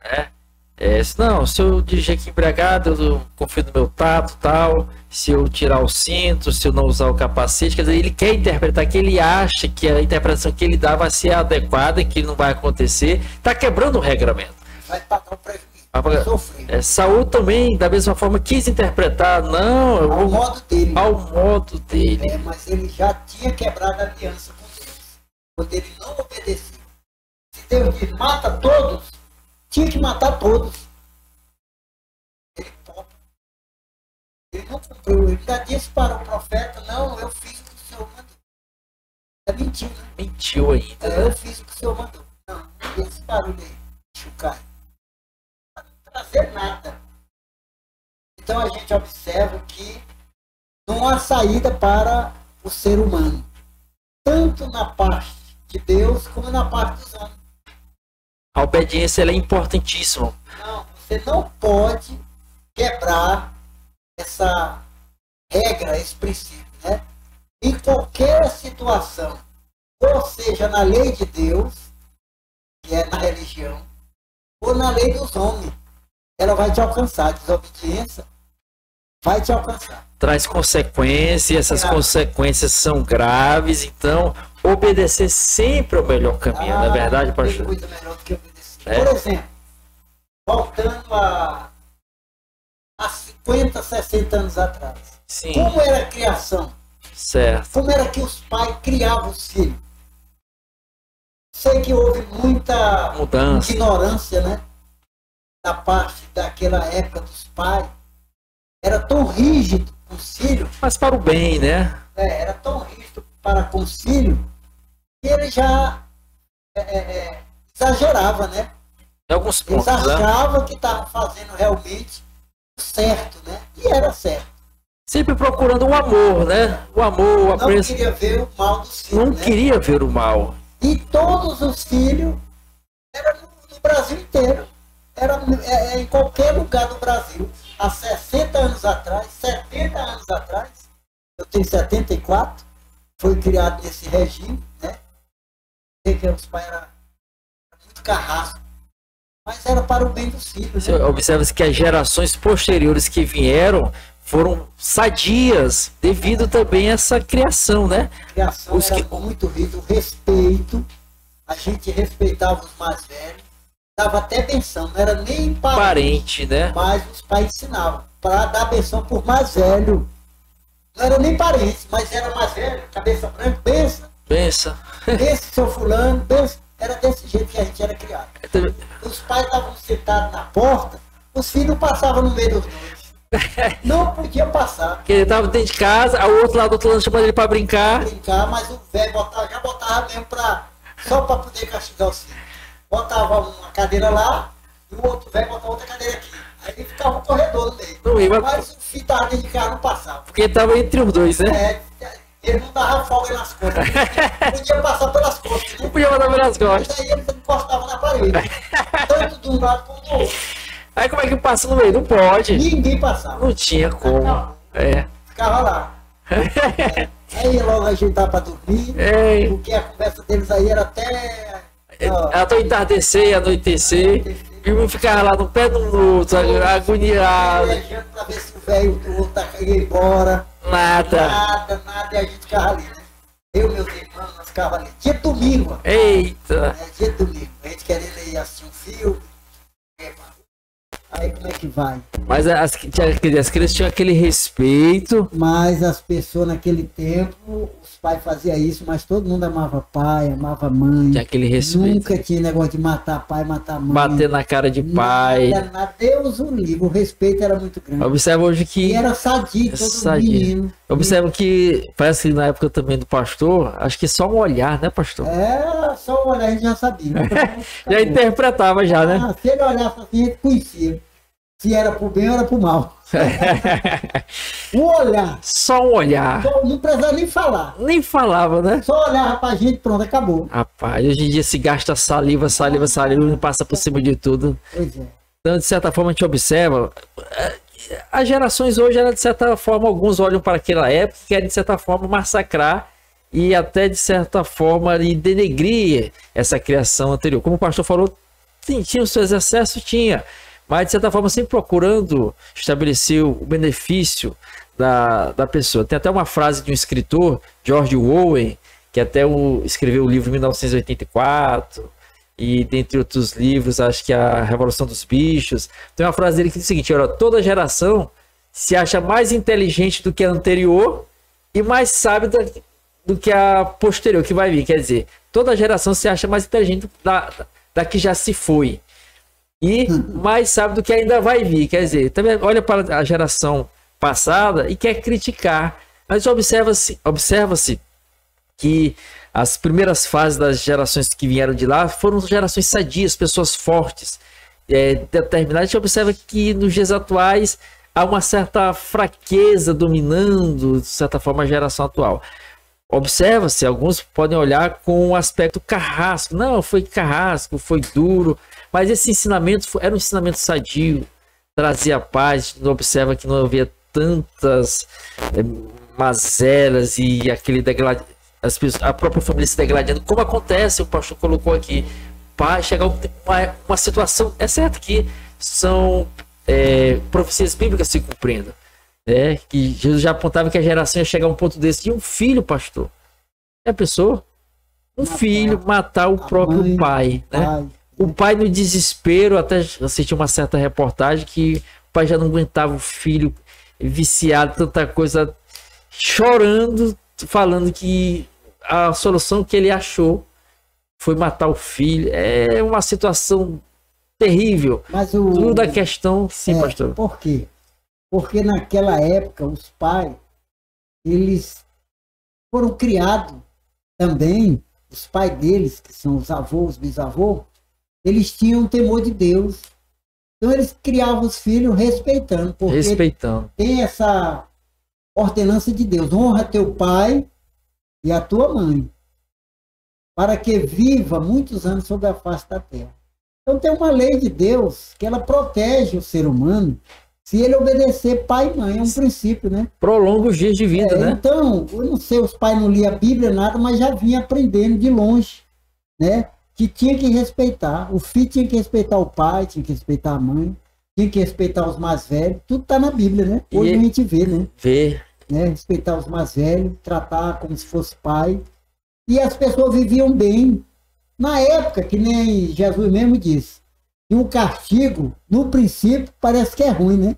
[SPEAKER 1] Né? Não, se eu dirigir aqui embriagado, eu confio no meu tato, tal. Se eu tirar o cinto, se eu não usar o capacete, quer dizer, ele quer interpretar que ele acha que a interpretação que ele dá vai ser adequada, que não vai acontecer. Está quebrando o regramento.
[SPEAKER 2] Vai pagar o prejuízo. Vai sofrer.
[SPEAKER 1] Saúl também, da mesma forma, quis interpretar, não.
[SPEAKER 2] Ao modo dele.
[SPEAKER 1] Ao modo dele.
[SPEAKER 2] Mas ele já tinha quebrado a aliança com Deus. Quando ele não obedeceu. Se Deus diz, mata todos, tinha que matar todos. Ele não cumpriu. Ele já disse para o profeta, não, eu fiz o que o Senhor mandou. Mentiu, né?
[SPEAKER 1] Mentiu ainda.
[SPEAKER 2] Eu fiz o que o Senhor mandou. Não, esse barulho aí, chucar. Não trazer nada. Então a gente observa que não há saída para o ser humano. Tanto na parte de Deus como na parte dos homens.
[SPEAKER 1] A obediência ela é importantíssima.
[SPEAKER 2] Não, você não pode quebrar essa regra, esse princípio, né? Em qualquer situação, ou seja, na lei de Deus, que é na religião, ou na lei dos homens, ela vai te alcançar. A desobediência vai te alcançar.
[SPEAKER 1] Traz consequências, essas consequências são graves, então obedecer sempre é o melhor caminho, não é verdade, pastor?
[SPEAKER 2] Muito melhor do que obedecer. Por exemplo, voltando a 50, 60 anos atrás.
[SPEAKER 1] Sim.
[SPEAKER 2] Como era a criação?
[SPEAKER 1] Certo.
[SPEAKER 2] Como era que os pais criavam os filhos? Sei que houve muita
[SPEAKER 1] mudança,
[SPEAKER 2] ignorância, né? Da parte daquela época dos pais. Era tão rígido com os filhos.
[SPEAKER 1] Mas para o bem, né?
[SPEAKER 2] Era tão rígido para com os filhos que ele já exagerava, né?
[SPEAKER 1] Em alguns pontos,
[SPEAKER 2] eles achavam que estavam fazendo realmente certo, né? E era certo.
[SPEAKER 1] Sempre procurando o amor, né? O amor, o apreço.
[SPEAKER 2] Não queria ver o mal dos filhos.
[SPEAKER 1] Não queria ver o mal.
[SPEAKER 2] E todos os filhos eram no Brasil inteiro. Era em qualquer lugar do Brasil. Há 60 anos atrás, 70 anos atrás, eu tenho 74, foi criado nesse regime, né? Que os pais eram muito carrascos. Mas era para o bem dos filhos.
[SPEAKER 1] Né? Observa-se que as gerações posteriores que vieram foram sadias devido também a essa criação, né?
[SPEAKER 2] A criação era muito rígida, o respeito, a gente respeitava os mais velhos, dava até benção, não era nem
[SPEAKER 1] parente, né?
[SPEAKER 2] Mas os pais ensinavam para dar benção por mais velho. Não era nem parente, mas era mais velho, cabeça branca, benção.
[SPEAKER 1] Benção.
[SPEAKER 2] Benção, seu fulano, benção. Era desse jeito que a gente era criado. Os pais estavam sentados na porta, os filhos passavam no meio dos dois. Não podia passar.
[SPEAKER 1] Porque ele estava dentro de casa, o outro lado do outro lado chamando ele para brincar.
[SPEAKER 2] Mas o velho já botava mesmo só para poder castigar os filhos. Botava uma cadeira lá, e o outro velho botava outra cadeira aqui. Aí ficava um corredor no meio. Mas o filho estava dentro de casa, não passava.
[SPEAKER 1] Porque ele estava entre os dois, né?
[SPEAKER 2] Ele não dava folga nas costas. Podia passar pelas costas. Né?
[SPEAKER 1] Não podia passar pelas costas.
[SPEAKER 2] Aí ele encostava na parede. Tanto de um lado como do outro.
[SPEAKER 1] Aí como é que passa no meio? Não pode.
[SPEAKER 2] Ninguém passava.
[SPEAKER 1] Não tinha como. É.
[SPEAKER 2] Ficava lá. Aí logo ajeitar para dormir,
[SPEAKER 1] É.
[SPEAKER 2] porque a conversa deles aí era até.
[SPEAKER 1] Até entardecer, anoitecer. E eu ficava lá no pé do outro, agoniado.
[SPEAKER 2] Planejando para ver se o velho do outro ia embora.
[SPEAKER 1] Nada.
[SPEAKER 2] Nada, e a gente ficava ali, né? Eu e meus irmãos, nós ficava ali. Dia de domingo,
[SPEAKER 1] Eita.
[SPEAKER 2] dia de domingo. A gente querendo ir assistir um filme. Aí como é que vai?
[SPEAKER 1] Mas as crianças tinham aquele respeito.
[SPEAKER 2] Mas as pessoas naquele tempo, os pais faziam isso, mas todo mundo amava pai, amava mãe.
[SPEAKER 1] Tinha aquele respeito.
[SPEAKER 2] Nunca tinha negócio de matar pai, matar mãe.
[SPEAKER 1] Bater na cara de pai.
[SPEAKER 2] Nada, Deus o livre, o respeito era muito grande.
[SPEAKER 1] Observa hoje que.
[SPEAKER 2] E era sadio, todo menino.
[SPEAKER 1] Observa que parece que na época também do pastor, acho que só um olhar, né, pastor?
[SPEAKER 2] É, só um olhar a gente já sabia.
[SPEAKER 1] Já interpretava já, né?
[SPEAKER 2] Se ele olhasse assim, a gente conhecia. Se era pro bem ou era pro mal. O olhar.
[SPEAKER 1] Só um olhar.
[SPEAKER 2] Não precisava nem falar.
[SPEAKER 1] Nem falava, né?
[SPEAKER 2] Só olhava pra gente, pronto, acabou.
[SPEAKER 1] Rapaz, hoje em dia se gasta saliva, não passa por cima de tudo.
[SPEAKER 2] Pois é.
[SPEAKER 1] Então, de certa forma, a gente observa. As gerações hoje, de certa forma, alguns olham para aquela época e querem, de certa forma, massacrar e até, de certa forma, denegrir essa criação anterior. Como o pastor falou, tinha os seus excessos, tinha. Mas, de certa forma, sempre procurando estabelecer o benefício da pessoa. Tem até uma frase de um escritor, George Orwell, que até escreveu o livro 1984, e dentre outros livros, acho que a Revolução dos Bichos. Tem uma frase dele que diz o seguinte: olha, toda geração se acha mais inteligente do que a anterior e mais sábia do que a posterior, que vai vir. Quer dizer, toda geração se acha mais inteligente da que já se foi. E mais sabe do que ainda vai vir. Quer dizer, também olha para a geração passada e quer criticar. Mas observa-se que as primeiras fases das gerações que vieram de lá foram gerações sadias, pessoas fortes, determinadas. A gente observa que nos dias atuais há uma certa fraqueza dominando, de certa forma, a geração atual. Observa-se, alguns podem olhar com um aspecto carrasco. Não, foi carrasco, foi duro. Mas esse ensinamento era um ensinamento sadio, trazia paz. Observa que não havia tantas mazelas e aquele a própria família se degradando, como acontece, o pastor colocou aqui, para chegar uma situação, é certo que são profecias bíblicas se cumprindo, que Jesus já apontava que a geração ia chegar a um ponto desse, de um filho, pastor, a pessoa, filho matar o próprio
[SPEAKER 2] mãe,
[SPEAKER 1] pai, né? O pai no desespero, até assisti uma certa reportagem que o pai já não aguentava o filho viciado, tanta coisa, chorando, falando que a solução que ele achou foi matar o filho. É uma situação terrível.
[SPEAKER 2] Mas
[SPEAKER 1] tudo a questão, sim, pastor.
[SPEAKER 2] Por quê? Porque naquela época os pais, eles foram criados também, os pais deles, que são os avós, os bisavós, eles tinham temor de Deus. Então eles criavam os filhos respeitando. Porque tem essa ordenança de Deus: honra teu pai e a tua mãe, para que viva muitos anos sobre a face da terra. Então tem uma lei de Deus que ela protege o ser humano se ele obedecer pai e mãe. É um princípio, né?
[SPEAKER 1] Prolonga os dias de vida, né?
[SPEAKER 2] Então, eu não sei, os pais não liam a Bíblia, nada, mas já vinha aprendendo de longe, né? Que tinha que respeitar. O filho tinha que respeitar o pai, tinha que respeitar a mãe, tinha que respeitar os mais velhos. Tudo está na Bíblia, né? Hoje a gente vê, né? Respeitar os mais velhos, tratar como se fosse pai. E as pessoas viviam bem. Na época, que nem Jesus mesmo disse, que o castigo, no princípio, parece que é ruim, né?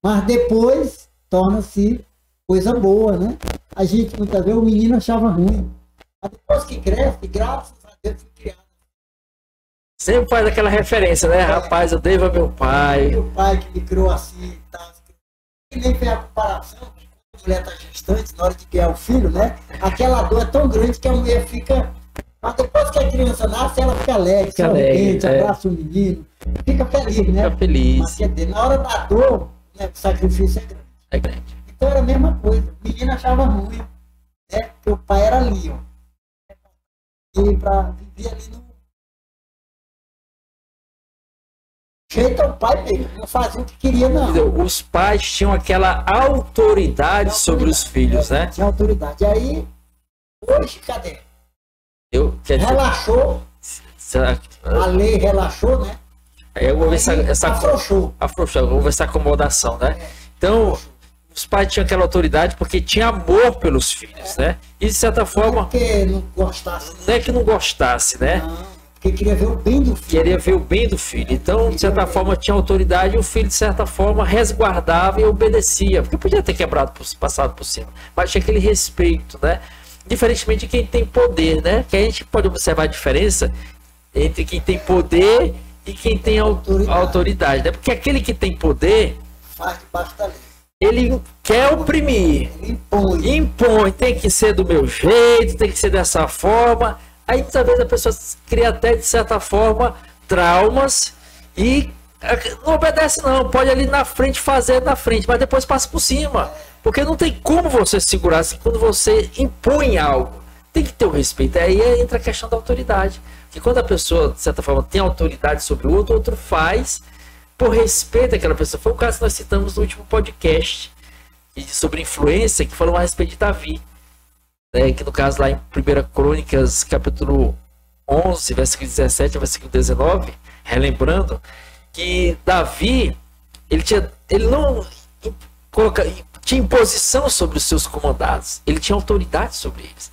[SPEAKER 2] Mas depois torna-se coisa boa, né? A gente, muitas vezes, o menino achava ruim. Mas depois que cresce, graças a Deus, foi criado.
[SPEAKER 1] Sempre faz aquela referência, né? Rapaz, eu devo a meu pai.
[SPEAKER 2] Meu pai que me criou assim e tal. E nem fez a comparação, que quando a mulher está gestante, na hora de criar o filho, né? Aquela dor é tão grande que a mulher fica... Mas depois que a criança nasce, ela fica alegre, sorridente, abraça o menino, fica feliz, né?
[SPEAKER 1] Fica feliz.
[SPEAKER 2] Mas, quer dizer, na hora da dor, né, o sacrifício é grande.
[SPEAKER 1] É grande.
[SPEAKER 2] Então era a mesma coisa. O menino achava ruim, né? Porque o pai era ali, ó. E para viver ali no Jeito é o pai mesmo, não fazia o que queria, não.
[SPEAKER 1] Os pais tinham aquela autoridade sobre os filhos, né?
[SPEAKER 2] Tinha autoridade. E aí, hoje, cadê?
[SPEAKER 1] Quer dizer,
[SPEAKER 2] Relaxou, a lei relaxou, né?
[SPEAKER 1] aí eu vou ver
[SPEAKER 2] Afrouxou.
[SPEAKER 1] eu vou ver essa acomodação, né? Então, os pais tinham aquela autoridade porque tinha amor pelos filhos, né? E de certa forma,
[SPEAKER 2] Porque não gostasse.
[SPEAKER 1] não é que não gostasse, né?
[SPEAKER 2] Não, porque queria ver o bem do filho.
[SPEAKER 1] Queria ver o bem do filho. Então, de certa forma, tinha autoridade e o filho, de certa forma, resguardava e obedecia. Porque podia ter passado por cima. Mas tinha aquele respeito, né? Diferentemente de quem tem poder, né? Que a gente pode observar a diferença entre quem tem poder e quem tem autoridade, né? Porque aquele que tem poder,
[SPEAKER 2] Faz debaixo da lei.
[SPEAKER 1] ele quer oprimir.
[SPEAKER 2] Ele
[SPEAKER 1] Impõe, tem que ser do meu jeito, tem que ser dessa forma. Aí muitas vezes a pessoa cria até, de certa forma, traumas e não obedece não, pode ali na frente fazer na frente, mas depois passa por cima. Porque não tem como você segurar assim quando você impõe algo. Tem que ter o respeito. Aí entra a questão da autoridade. Que quando a pessoa, de certa forma, tem autoridade sobre o outro faz por respeito àquela pessoa. Foi o caso que nós citamos no último podcast sobre influência, que falou a respeito de Davi. Que no caso lá em 1 Crônicas, capítulo 11, versículo 17 ao versículo 19, relembrando que Davi, ele não tinha imposição sobre os seus comandados, ele tinha autoridade sobre eles,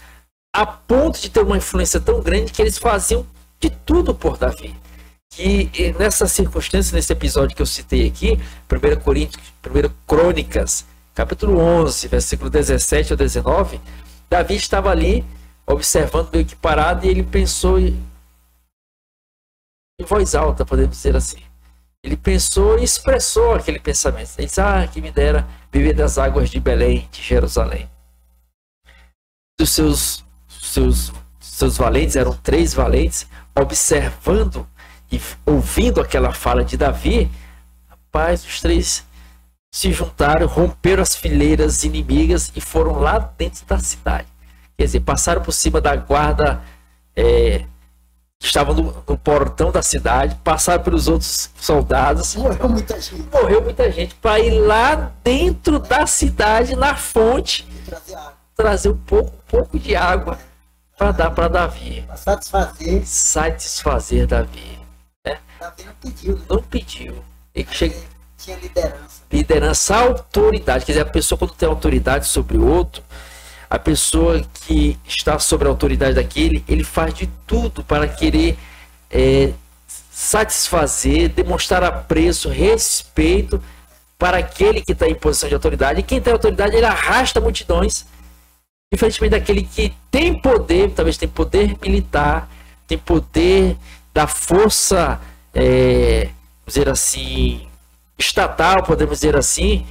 [SPEAKER 1] a ponto de ter uma influência tão grande que eles faziam de tudo por Davi. Que nessa circunstância, nesse episódio que eu citei aqui, 1 Crônicas, capítulo 11, versículo 17 ao 19, Davi estava ali, observando meio que parado, e ele pensou em voz alta, podemos dizer assim. Ele pensou e expressou aquele pensamento. Ele disse, que me dera beber das águas de Belém, de Jerusalém. Os seus valentes, eram 3 valentes, observando e ouvindo aquela fala de Davi, rapaz, os 3 se juntaram, romperam as fileiras inimigas e foram lá dentro da cidade. Quer dizer, passaram por cima da guarda que estava no portão da cidade, passaram pelos outros soldados.
[SPEAKER 2] Morreu muita gente.
[SPEAKER 1] Morreu muita gente para ir lá dentro da cidade, na fonte, trazer um pouco de água para dar para Davi.
[SPEAKER 2] Para
[SPEAKER 1] Satisfazer Davi.
[SPEAKER 2] Davi não pediu, né?
[SPEAKER 1] Não pediu. Ele
[SPEAKER 2] tinha liderança.
[SPEAKER 1] Liderança, autoridade. Quer dizer, a pessoa quando tem autoridade sobre o outro, a pessoa que está sobre a autoridade daquele, ele faz de tudo para querer satisfazer, demonstrar apreço, respeito para aquele que está em posição de autoridade. E quem tem autoridade, ele arrasta multidões. Diferentemente daquele que tem poder, talvez tem poder militar, tem poder da força, vamos dizer assim, estatal, podemos dizer assim,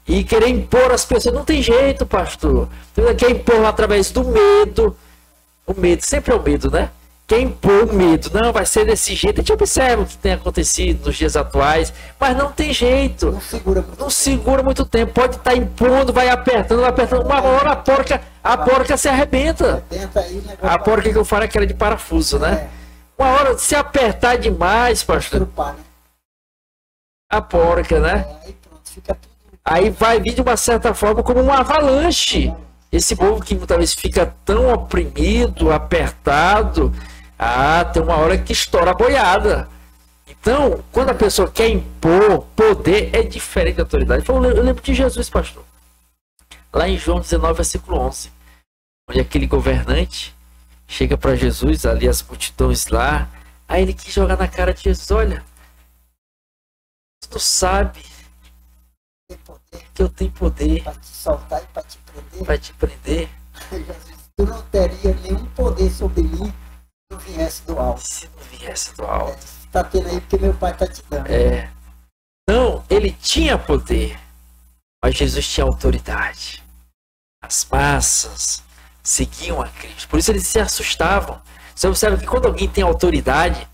[SPEAKER 1] e querer impor às pessoas. Não tem jeito, pastor. Quer impor através do medo. O medo, sempre é o medo, né? Quer impor o medo. Não, vai ser desse jeito. A gente observa o que tem acontecido nos dias atuais, mas não tem jeito. Não segura muito tempo. Pode estar impondo, vai apertando. Uma hora a porca se arrebenta. A porca que eu falo é aquela de parafuso, né? Uma hora, se apertar demais, pastor, a porca, né? Aí vai vir de uma certa forma como uma avalanche. Esse povo que muitas vezes fica tão oprimido, apertado, tem uma hora que estoura a boiada. Então, quando a pessoa quer impor poder, é diferente da autoridade. Eu lembro de Jesus, pastor. Lá em João 19, versículo 11. Onde aquele governante chega para Jesus, ali as multidões lá. Aí ele quis jogar na cara de Jesus, olha, tu sabe que eu tenho poder
[SPEAKER 2] para te soltar e para te prender.
[SPEAKER 1] Para te prender.
[SPEAKER 2] Tu não teria nenhum poder sobre mim se não viesse do alto.
[SPEAKER 1] Se não viesse do alto.
[SPEAKER 2] Você está tendo aí porque meu pai está te dando.
[SPEAKER 1] Não, ele tinha poder, mas Jesus tinha autoridade. As massas seguiam a Cristo. Por isso eles se assustavam. Você observa que quando alguém tem autoridade,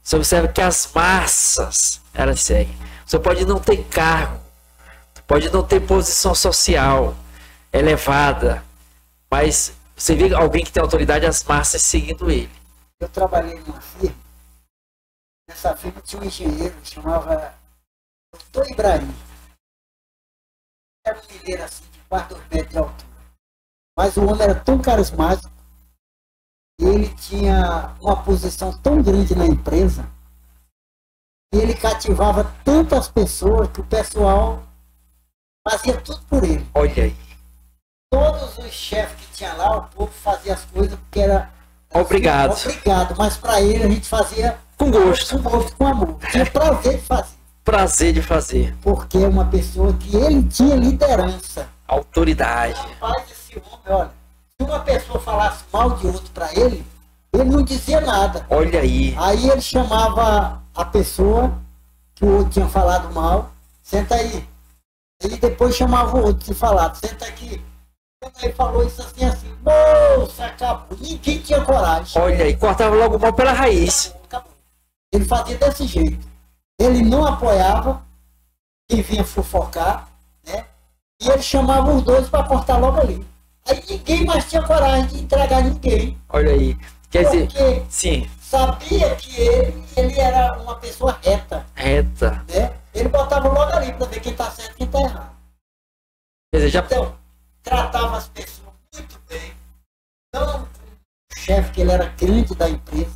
[SPEAKER 1] você observa que as massas, elas seguem. Você pode não ter cargo, pode não ter posição social elevada, mas você vê alguém que tem autoridade, as massas seguindo ele.
[SPEAKER 2] Eu trabalhei numa firma, nessa firma tinha um engenheiro, chamava Dr. Ibrahim. Era um mineiro assim, de quase 2 metros de altura. Mas o homem era tão carismático, e ele tinha uma posição tão grande na empresa, e ele cativava tantas pessoas que o pessoal fazia tudo por ele.
[SPEAKER 1] Olha aí.
[SPEAKER 2] Todos os chefes que tinha lá, o povo fazia as coisas porque era
[SPEAKER 1] Obrigado.
[SPEAKER 2] assim, obrigado, mas para ele a gente fazia
[SPEAKER 1] Com gosto.
[SPEAKER 2] com gosto, com amor. Tinha prazer de fazer.
[SPEAKER 1] Prazer de fazer.
[SPEAKER 2] Porque é uma pessoa que ele tinha liderança.
[SPEAKER 1] Autoridade.
[SPEAKER 2] Rapaz, esse homem, olha, se uma pessoa falasse mal de outro para ele não dizia nada.
[SPEAKER 1] Olha aí.
[SPEAKER 2] Aí ele chamava a pessoa que o outro tinha falado mal, senta aí. Ele depois chamava o outro, se falado, senta aqui. Quando ele falou isso assim, moça, acabou. Ninguém tinha coragem.
[SPEAKER 1] Olha aí, cortava logo o mal pela raiz.
[SPEAKER 2] Acabou. Ele fazia desse jeito. Ele não apoiava quem vinha fofocar, né? E ele chamava os dois para cortar logo ali. Aí ninguém mais tinha coragem de entregar ninguém.
[SPEAKER 1] Olha aí. Quer dizer,
[SPEAKER 2] Porque
[SPEAKER 1] sim,
[SPEAKER 2] sabia que ele era uma pessoa reta,
[SPEAKER 1] reta.
[SPEAKER 2] né? Ele botava logo ali para ver quem está certo e quem está errado.
[SPEAKER 1] Quer dizer, já
[SPEAKER 2] Então, tratava as pessoas muito bem. Não o chefe, que ele era grande da empresa,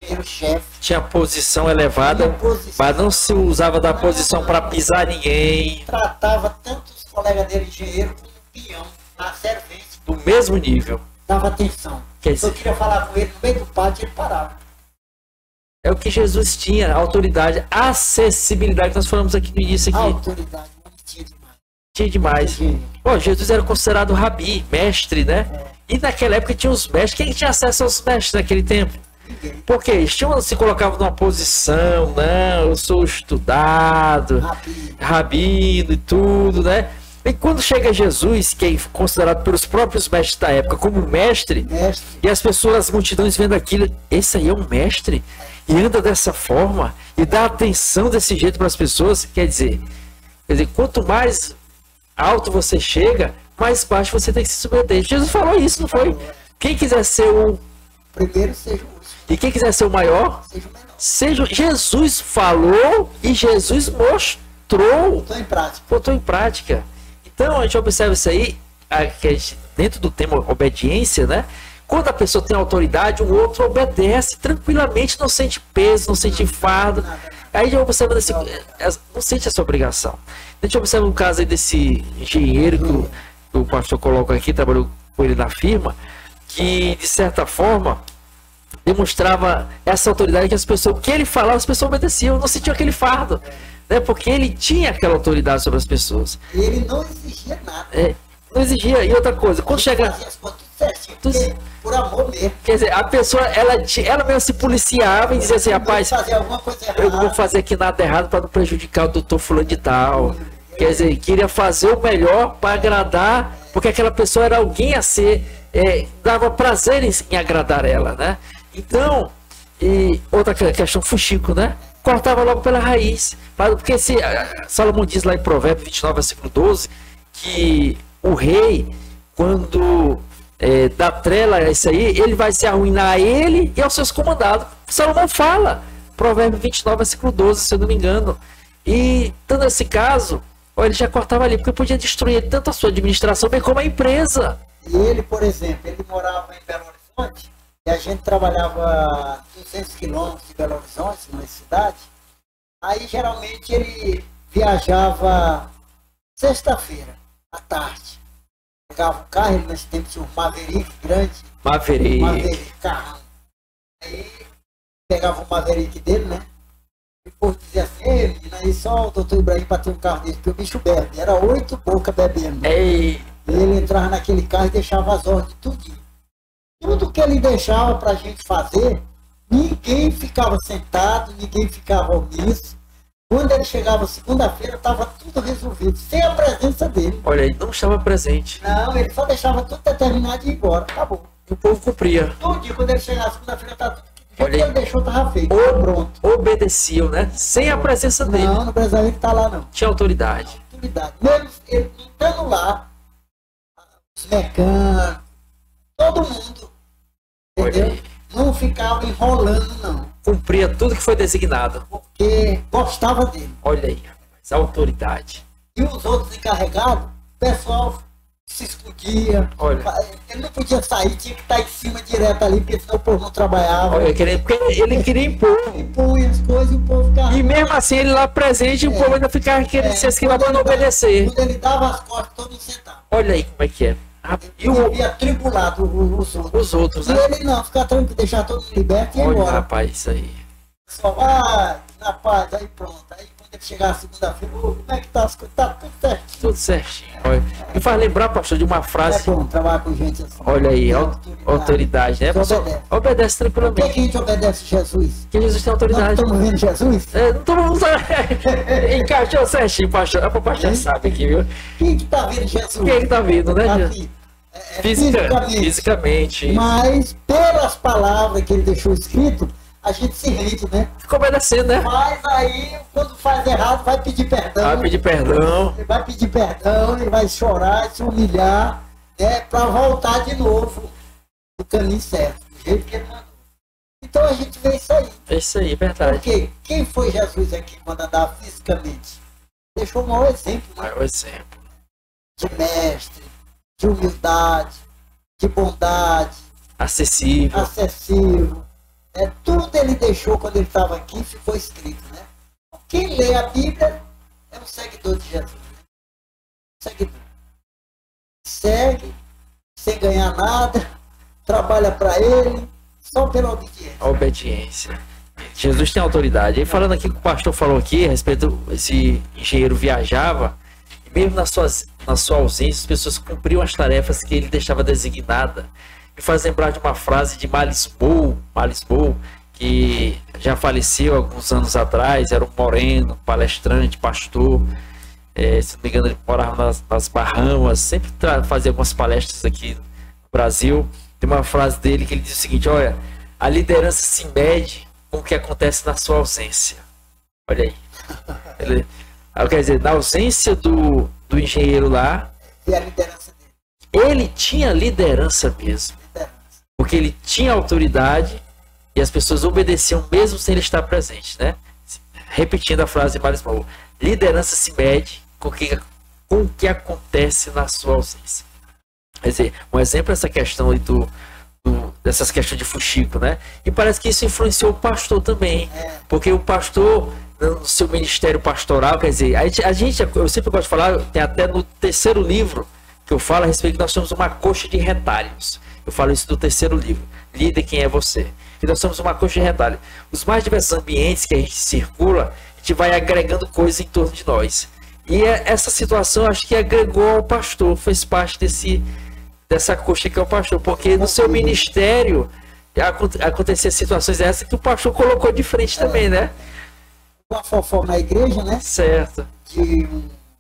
[SPEAKER 2] era o chefe.
[SPEAKER 1] tinha posição elevada,
[SPEAKER 2] Tinha posição.
[SPEAKER 1] mas não se usava da posição para pisar ninguém.
[SPEAKER 2] Tratava tanto os colegas dele, engenheiro, como peão, na servente.
[SPEAKER 1] Do mesmo nível.
[SPEAKER 2] Dava atenção.
[SPEAKER 1] Quer
[SPEAKER 2] Se eu
[SPEAKER 1] dizer,
[SPEAKER 2] queria falar com ele no meio do pátio, ele parava.
[SPEAKER 1] é o que Jesus tinha, autoridade, acessibilidade, que nós falamos aqui no início
[SPEAKER 2] A
[SPEAKER 1] aqui.
[SPEAKER 2] autoridade, tinha demais.
[SPEAKER 1] Tinha demais.
[SPEAKER 2] Engenheiro.
[SPEAKER 1] Pô, Jesus era considerado rabi, mestre, né? E naquela época tinha os mestres. Quem tinha acesso aos mestres naquele tempo?
[SPEAKER 2] Ninguém.
[SPEAKER 1] Porque eles se colocavam numa posição, não, eu sou estudado,
[SPEAKER 2] Rabino.
[SPEAKER 1] rabino e tudo, né? E quando chega Jesus, que é considerado pelos próprios mestres da época como mestre,
[SPEAKER 2] Mestre.
[SPEAKER 1] e as pessoas, as multidões vendo aquilo, esse aí é um mestre, e anda dessa forma, e dá atenção desse jeito para as pessoas, quer dizer, quanto mais alto você chega, mais baixo você tem que se submeter. Jesus falou isso, não foi? Quem quiser ser o...
[SPEAKER 2] Primeiro seja o último,
[SPEAKER 1] E quem quiser ser o maior,
[SPEAKER 2] seja o menor.
[SPEAKER 1] seja... Jesus falou e Jesus mostrou,
[SPEAKER 2] Estou em prática.
[SPEAKER 1] botou em prática. Então a gente observa isso aí, dentro do tema obediência, né? Quando a pessoa tem autoridade, o outro obedece tranquilamente, não sente peso, não sente fardo. Aí já observa não sente essa obrigação. A gente observa um caso aí desse engenheiro que o pastor coloca aqui, trabalhou com ele na firma, que de certa forma demonstrava essa autoridade que as pessoas, o que ele falava, as pessoas obedeciam, não sentiam aquele fardo, né? Porque ele tinha aquela autoridade sobre as pessoas.
[SPEAKER 2] E ele não exigia nada.
[SPEAKER 1] Não exigia. E outra coisa, quando chega,
[SPEAKER 2] Fazia as coisas tudo certinho, porque por amor mesmo.
[SPEAKER 1] quer dizer, a pessoa, ela mesmo se policiava e dizia assim, rapaz,
[SPEAKER 2] Fazer alguma coisa
[SPEAKER 1] eu não vou
[SPEAKER 2] errada.
[SPEAKER 1] fazer aqui nada errado para não prejudicar o doutor fulano de tal. Quer dizer, queria fazer o melhor para agradar, porque aquela pessoa era alguém a ser, dava prazer em agradar ela, né? Então, e outra questão, fuxico, né? Cortava logo pela raiz. Porque Salomão diz lá em Provérbios 29, versículo 12, que o rei, quando dá trela a isso aí, ele vai se arruinar a ele e aos seus comandados. Salomão fala, Provérbios 29, versículo 12, se eu não me engano. E, dando esse caso, ele já cortava ali, porque podia destruir tanto a sua administração, bem como a empresa.
[SPEAKER 2] E ele, por exemplo, ele morava em Belo Horizonte, e a gente trabalhava 200 quilômetros de Belo Horizonte, na cidade. Aí, geralmente, ele viajava sexta-feira, à tarde. Pegava o carro, ele nesse tempo tinha um Maverick grande. Maverick, carrão. Aí, pegava o Maverick dele, né? E o povo dizia assim, ei, menina, aí só o doutor Ibrahim para ter um carro dele, porque o bicho bebe. Era 8 bocas bebendo.
[SPEAKER 1] Ei,
[SPEAKER 2] E ele entrava naquele carro e deixava as ordens, tudinho. Tudo que ele deixava para a gente fazer, ninguém ficava sentado, ninguém ficava omisso. Quando ele chegava segunda-feira, estava tudo resolvido, sem a presença dele.
[SPEAKER 1] olha aí, não estava presente.
[SPEAKER 2] Não, ele só deixava tudo determinado e ir embora, acabou.
[SPEAKER 1] E o povo cumpria.
[SPEAKER 2] Todo dia, quando ele chegava segunda-feira, estava tudo. O
[SPEAKER 1] Olha
[SPEAKER 2] que
[SPEAKER 1] aí.
[SPEAKER 2] ele deixou estava feito, pronto.
[SPEAKER 1] Obedeciam, né? Sem a presença dele.
[SPEAKER 2] Não, no Brasil ele está lá, não.
[SPEAKER 1] Tinha autoridade.
[SPEAKER 2] Autoridade. Mesmo ele não estando lá, os mecânicos, todo mundo,
[SPEAKER 1] Olha
[SPEAKER 2] entendeu?
[SPEAKER 1] aí.
[SPEAKER 2] não ficava enrolando, não.
[SPEAKER 1] Cumpria tudo que foi designado.
[SPEAKER 2] Porque gostava dele.
[SPEAKER 1] Olha aí, rapaz, a autoridade.
[SPEAKER 2] E os outros encarregados, o pessoal se escondia.
[SPEAKER 1] Olha.
[SPEAKER 2] Ele não podia sair, tinha que estar em cima direto ali, porque senão o povo não trabalhava.
[SPEAKER 1] Olha, porque ele queria impor.
[SPEAKER 2] Ele punha as coisas e o povo ficava.
[SPEAKER 1] E mesmo assim, ele lá presente, o povo ainda ficava querendo se esquivar para não obedecer.
[SPEAKER 2] Quando ele dava as costas, todo mundo sentava.
[SPEAKER 1] Olha aí como é que é. E
[SPEAKER 2] Ele havia tribulado os outros.
[SPEAKER 1] né?
[SPEAKER 2] E ele não, ficar tranquilo, deixar todo mundo liberto e ir
[SPEAKER 1] Olha,
[SPEAKER 2] embora.
[SPEAKER 1] rapaz, isso aí.
[SPEAKER 2] Só vai, na paz, aí pronto. Aí quando ele chegar a segunda-feira, como é que tá as coisas? Tá tudo certinho.
[SPEAKER 1] Tudo certinho. Olha. Me faz lembrar, pastor, de uma
[SPEAKER 2] É
[SPEAKER 1] frase.
[SPEAKER 2] bom trabalhar com gente assim.
[SPEAKER 1] Olha aí,
[SPEAKER 2] Tem
[SPEAKER 1] autoridade, né?
[SPEAKER 2] Você
[SPEAKER 1] Obedece
[SPEAKER 2] Por que, que
[SPEAKER 1] tranquilamente.
[SPEAKER 2] a gente obedece Jesus?
[SPEAKER 1] Porque Jesus tem
[SPEAKER 2] Nós
[SPEAKER 1] autoridade.
[SPEAKER 2] estamos vendo Jesus?
[SPEAKER 1] Não estamos encaixou certinho, pastor. A pastor sabe aqui, viu?
[SPEAKER 2] Quem que tá vendo Jesus?
[SPEAKER 1] Quem é que tá vindo, né?
[SPEAKER 2] Aqui.
[SPEAKER 1] Fisicamente.
[SPEAKER 2] Mas pelas palavras que ele deixou escrito, a gente se rende, né?
[SPEAKER 1] Fica obedecendo, né?
[SPEAKER 2] Mas aí, quando faz errado, vai pedir perdão.
[SPEAKER 1] Vai pedir perdão.
[SPEAKER 2] Ele vai pedir perdão, ele vai chorar, se humilhar, né? Para voltar de novo no caminho certo, do jeito que ele mandou. Então a gente vê isso aí.
[SPEAKER 1] É isso aí, verdade.
[SPEAKER 2] Porque quem foi Jesus aqui quando andava fisicamente? Deixou um mau exemplo, né?
[SPEAKER 1] É o exemplo.
[SPEAKER 2] De mestre, de humildade, de bondade,
[SPEAKER 1] Acessível.
[SPEAKER 2] acessível. Tudo ele deixou quando ele estava aqui, ficou escrito, né? Quem lê a Bíblia é um seguidor de Jesus. Né? Seguidor. Segue, sem ganhar nada, trabalha para ele, só pela obediência.
[SPEAKER 1] A obediência. Jesus tem autoridade. E falando aqui que o pastor falou aqui, a respeito desse engenheiro viajava, e mesmo na sua ausência, as pessoas cumpriam as tarefas que ele deixava designada. Me faz lembrar de uma frase de Malisbow, que já faleceu alguns anos atrás, era um moreno, palestrante, pastor, se não me engano ele morava nas Bahamas, sempre fazia algumas palestras aqui no Brasil. Tem uma frase dele que ele diz o seguinte: olha, a liderança se mede com o que acontece na sua ausência. Olha aí. Quer dizer, na ausência do engenheiro lá,
[SPEAKER 2] E a liderança dele.
[SPEAKER 1] ele tinha liderança mesmo. Porque ele tinha autoridade e as pessoas obedeciam mesmo sem ele estar presente, né? Repetindo a frase de Malisbow: liderança se mede com o que acontece na sua ausência. Quer dizer, um exemplo é essa questão aí dessas questões de fuxico, né? E parece que isso influenciou o pastor também, porque o pastor, no seu ministério pastoral, quer dizer, eu sempre gosto de falar, tem até no terceiro livro que eu falo a respeito que nós somos uma coxa de retalhos. Eu falo isso do terceiro livro, Líder, Quem é Você? Que nós somos uma coxa de retalho. Os mais diversos ambientes que a gente circula, a gente vai agregando coisas em torno de nós. E essa situação, acho que agregou ao pastor, fez parte dessa coxa que é o pastor, porque no seu ministério acontecia situações dessas que o pastor colocou de frente também, né?
[SPEAKER 2] Uma fofoca na igreja, né?
[SPEAKER 1] Certo.
[SPEAKER 2] De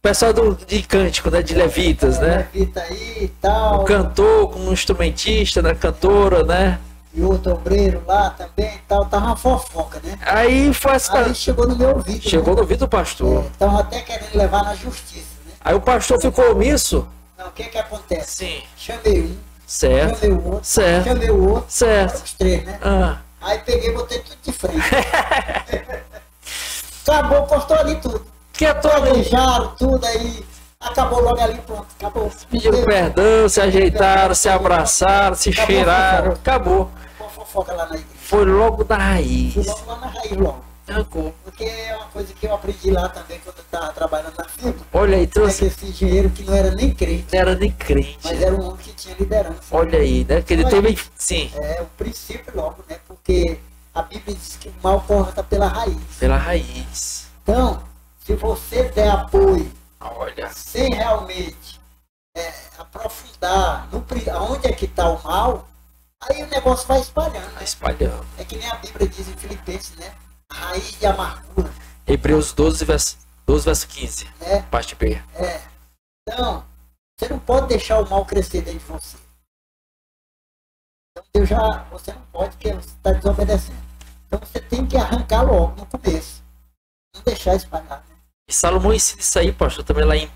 [SPEAKER 1] pessoal de cântico, né? De levitas, né?
[SPEAKER 2] Levita aí e tal.
[SPEAKER 1] Um cantor com um instrumentista, né? Cantora, né?
[SPEAKER 2] E outro obreiro lá também e tal. Tava uma fofoca, né?
[SPEAKER 1] Aí foi
[SPEAKER 2] Aí chegou no meu ouvido.
[SPEAKER 1] Chegou no ouvido do pastor.
[SPEAKER 2] Estavam até querendo levar na justiça, né?
[SPEAKER 1] Aí o pastor ficou omisso.
[SPEAKER 2] Não, o que que acontece?
[SPEAKER 1] Sim.
[SPEAKER 2] Chamei um.
[SPEAKER 1] Certo.
[SPEAKER 2] Chamei o outro.
[SPEAKER 1] Certo.
[SPEAKER 2] Chamei o outro.
[SPEAKER 1] Certo.
[SPEAKER 2] Os três, né?
[SPEAKER 1] Ah.
[SPEAKER 2] Aí peguei e botei tudo de frente. Acabou, postou ali tudo.
[SPEAKER 1] Que é todo.
[SPEAKER 2] Planejaram tudo aí. Acabou logo ali, pronto. Acabou.
[SPEAKER 1] Pediram perdão, se ajeitaram, se abraçaram, se cheiraram. Acabou.
[SPEAKER 2] Uma fofoca lá na igreja.
[SPEAKER 1] Foi logo da raiz.
[SPEAKER 2] Fui logo lá na raiz, logo.
[SPEAKER 1] Arrancou.
[SPEAKER 2] Porque é uma coisa que eu aprendi lá também quando eu estava trabalhando na firma.
[SPEAKER 1] Olha aí,
[SPEAKER 2] É
[SPEAKER 1] trouxe.
[SPEAKER 2] que esse engenheiro que não era nem crente,
[SPEAKER 1] Não era nem crente.
[SPEAKER 2] mas era um homem que tinha liderança.
[SPEAKER 1] Olha aí, né? Que ele
[SPEAKER 2] Olha
[SPEAKER 1] teve.
[SPEAKER 2] aí.
[SPEAKER 1] Sim,
[SPEAKER 2] É o princípio logo, né? Porque a Bíblia diz que o mal corta pela raiz.
[SPEAKER 1] pela raiz.
[SPEAKER 2] Então, se você der apoio
[SPEAKER 1] Olha.
[SPEAKER 2] sem realmente aprofundar onde é que está o mal, aí o negócio vai espalhando.
[SPEAKER 1] Tá
[SPEAKER 2] Né?
[SPEAKER 1] espalhando.
[SPEAKER 2] É que nem a Bíblia diz em Filipenses, né? A raiz de amargura.
[SPEAKER 1] Hebreus 12, verso 15.
[SPEAKER 2] Né?
[SPEAKER 1] Parte B.
[SPEAKER 2] Então, você não pode deixar o mal crescer dentro de você. Então, você não pode, porque você está desobedecendo. Então, você tem que arrancar logo no começo. Não deixar espalhar. Né?
[SPEAKER 1] E Salomão ensina isso aí, pastor, também lá em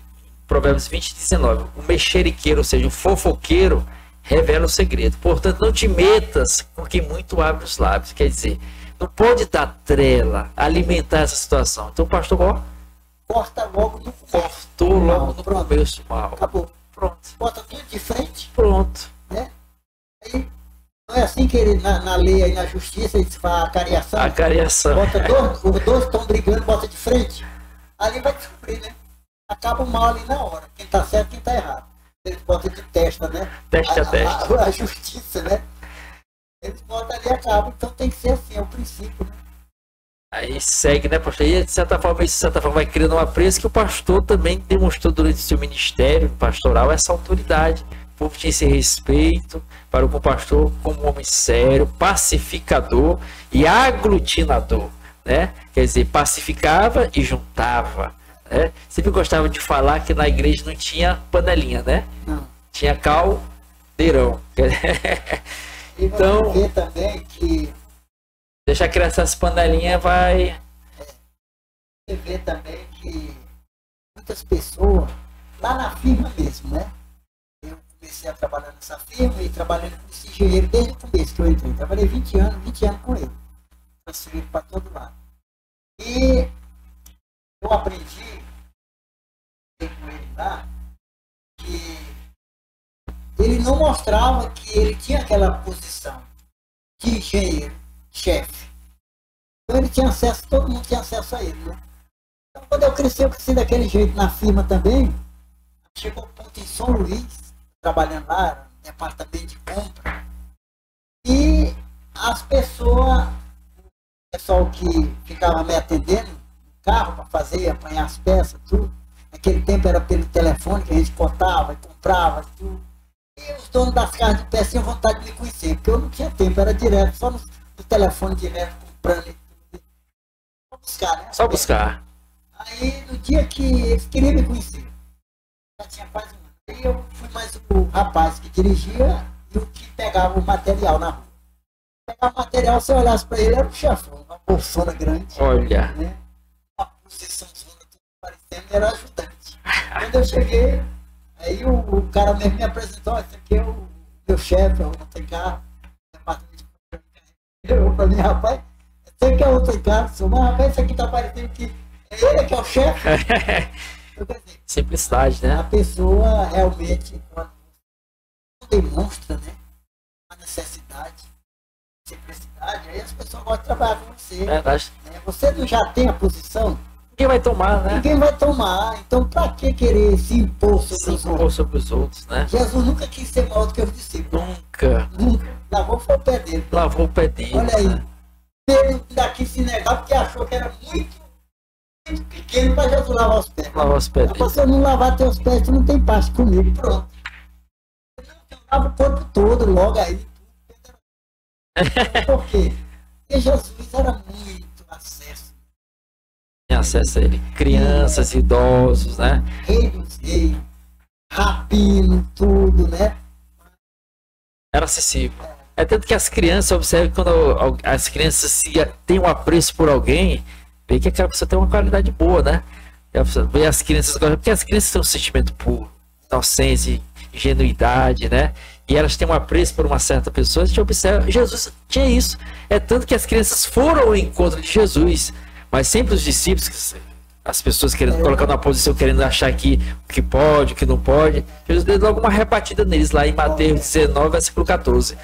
[SPEAKER 1] Provérbios 20, 19. O mexeriqueiro, ou seja, o fofoqueiro, revela o segredo. Portanto, não te metas com quem muito abre os lábios. Quer dizer, não pode dar trela, alimentar essa situação. Então, pastor, ó,
[SPEAKER 2] Corta logo no
[SPEAKER 1] cortou logo no
[SPEAKER 2] pronto.
[SPEAKER 1] começo mal.
[SPEAKER 2] Acabou.
[SPEAKER 1] Pronto.
[SPEAKER 2] Bota tudo de frente,
[SPEAKER 1] Pronto.
[SPEAKER 2] né? Aí, não é assim que ele, na lei aí, na justiça, eles fazem a cariação.
[SPEAKER 1] A cariação.
[SPEAKER 2] Bota os dois estão brigando, bota de frente. Ali vai descobrir, né? Acaba o mal ali na hora. Quem tá certo, quem tá errado. Eles botam de testa, né?
[SPEAKER 1] Teste a teste.
[SPEAKER 2] A justiça, né? Eles botam ali e acabam. Então tem que ser assim, é o princípio, né?
[SPEAKER 1] Aí segue, né, pastor? E de certa forma, isso de certa forma vai criando uma presa que o pastor também demonstrou durante o seu ministério pastoral essa autoridade. O povo tinha esse respeito para o pastor como um homem sério, pacificador e aglutinador, né? Quer dizer, pacificava e juntava, né? Sempre gostava de falar que na igreja não tinha panelinha, né?
[SPEAKER 2] Não.
[SPEAKER 1] Tinha caldeirão.
[SPEAKER 2] E
[SPEAKER 1] Então,
[SPEAKER 2] você vê também que
[SPEAKER 1] deixar crescer essas panelinhas vai...
[SPEAKER 2] você vê também que muitas pessoas, lá na firma mesmo, né? Eu comecei a trabalhar nessa firma e trabalhando com esse engenheiro desde o começo que eu entrei. Trabalhei 20 anos com ele. Transferido para todo lado. E eu aprendi com ele lá que ele não mostrava que ele tinha aquela posição de engenheiro, chefe. Então ele tinha acesso, todo mundo tinha acesso a ele, né? Então quando eu cresci daquele jeito na firma também. Chegou um ponto em São Luís, trabalhando lá, no departamento de compra, e as pessoas, o pessoal que ficava me atendendo no carro para fazer, apanhar as peças, tudo. Naquele tempo era pelo telefone que a gente cortava e comprava, tudo. E os donos das casas de peça tinham vontade de me conhecer, porque eu não tinha tempo, era direto, só no telefone direto, comprando e tudo. Só buscar, né?
[SPEAKER 1] Só buscar.
[SPEAKER 2] Aí no dia que eles queriam me conhecer, já tinha quase um ano. Aí eu fui mais o rapaz que dirigia e o que pegava o material na rua. Pegava o material, se eu olhasse para ele, era um chefão, uma bolsona grande.
[SPEAKER 1] Olha.
[SPEAKER 2] Né? Uma posição tudo parecendo, era ajudante. Quando eu cheguei, aí o cara mesmo me apresentou, esse aqui é o meu chefe, é o Montecar, departamento de eu para mim, rapaz, sei que é outro cara, mas rapaz, esse aqui tá parecendo que é ele que é o chefe.
[SPEAKER 1] Simplicidade, né?
[SPEAKER 2] A pessoa realmente, quando demonstra, né, a necessidade, simplicidade, aí as pessoas gostam de trabalhar com você.
[SPEAKER 1] Verdade.
[SPEAKER 2] Né? Você não já tem a posição,
[SPEAKER 1] Ninguém vai tomar, né?
[SPEAKER 2] ninguém vai tomar. Então, para que querer se impor sobre
[SPEAKER 1] Se
[SPEAKER 2] os
[SPEAKER 1] impor
[SPEAKER 2] outros?
[SPEAKER 1] sobre os outros, né?
[SPEAKER 2] Jesus nunca quis ser maior do que os discípulos.
[SPEAKER 1] Nunca
[SPEAKER 2] Nunca. Lavou foi o pé dele.
[SPEAKER 1] lavou o pé dele.
[SPEAKER 2] Olha aí.
[SPEAKER 1] Né?
[SPEAKER 2] Pedro daqui se negar porque achou que era muito pequeno para Jesus lavar os pés.
[SPEAKER 1] Lavar os pés dele.
[SPEAKER 2] Se eu não lavar teus pés, tu não tem parte comigo. Pronto. Eu lavo o corpo todo logo aí. Por quê? Porque Jesus era muito acesso.
[SPEAKER 1] Tem acesso a ele. Crianças, idosos, né?
[SPEAKER 2] Rei dos reis, rabino, tudo, né?
[SPEAKER 1] Era acessível. É tanto que as crianças, observe quando as crianças têm um apreço por alguém, vê que aquela pessoa tem uma qualidade boa, né? Vê as crianças, porque as crianças têm um sentimento puro, inocência, ingenuidade, né? E elas têm um apreço por uma certa pessoa. A gente observa, Jesus tinha isso. É tanto que as crianças foram ao encontro de Jesus, mas sempre os discípulos, as pessoas querendo colocar numa posição, querendo achar que o que pode, o que não pode, Jesus deu logo uma rebatida neles lá em Mateus 19, versículo 14.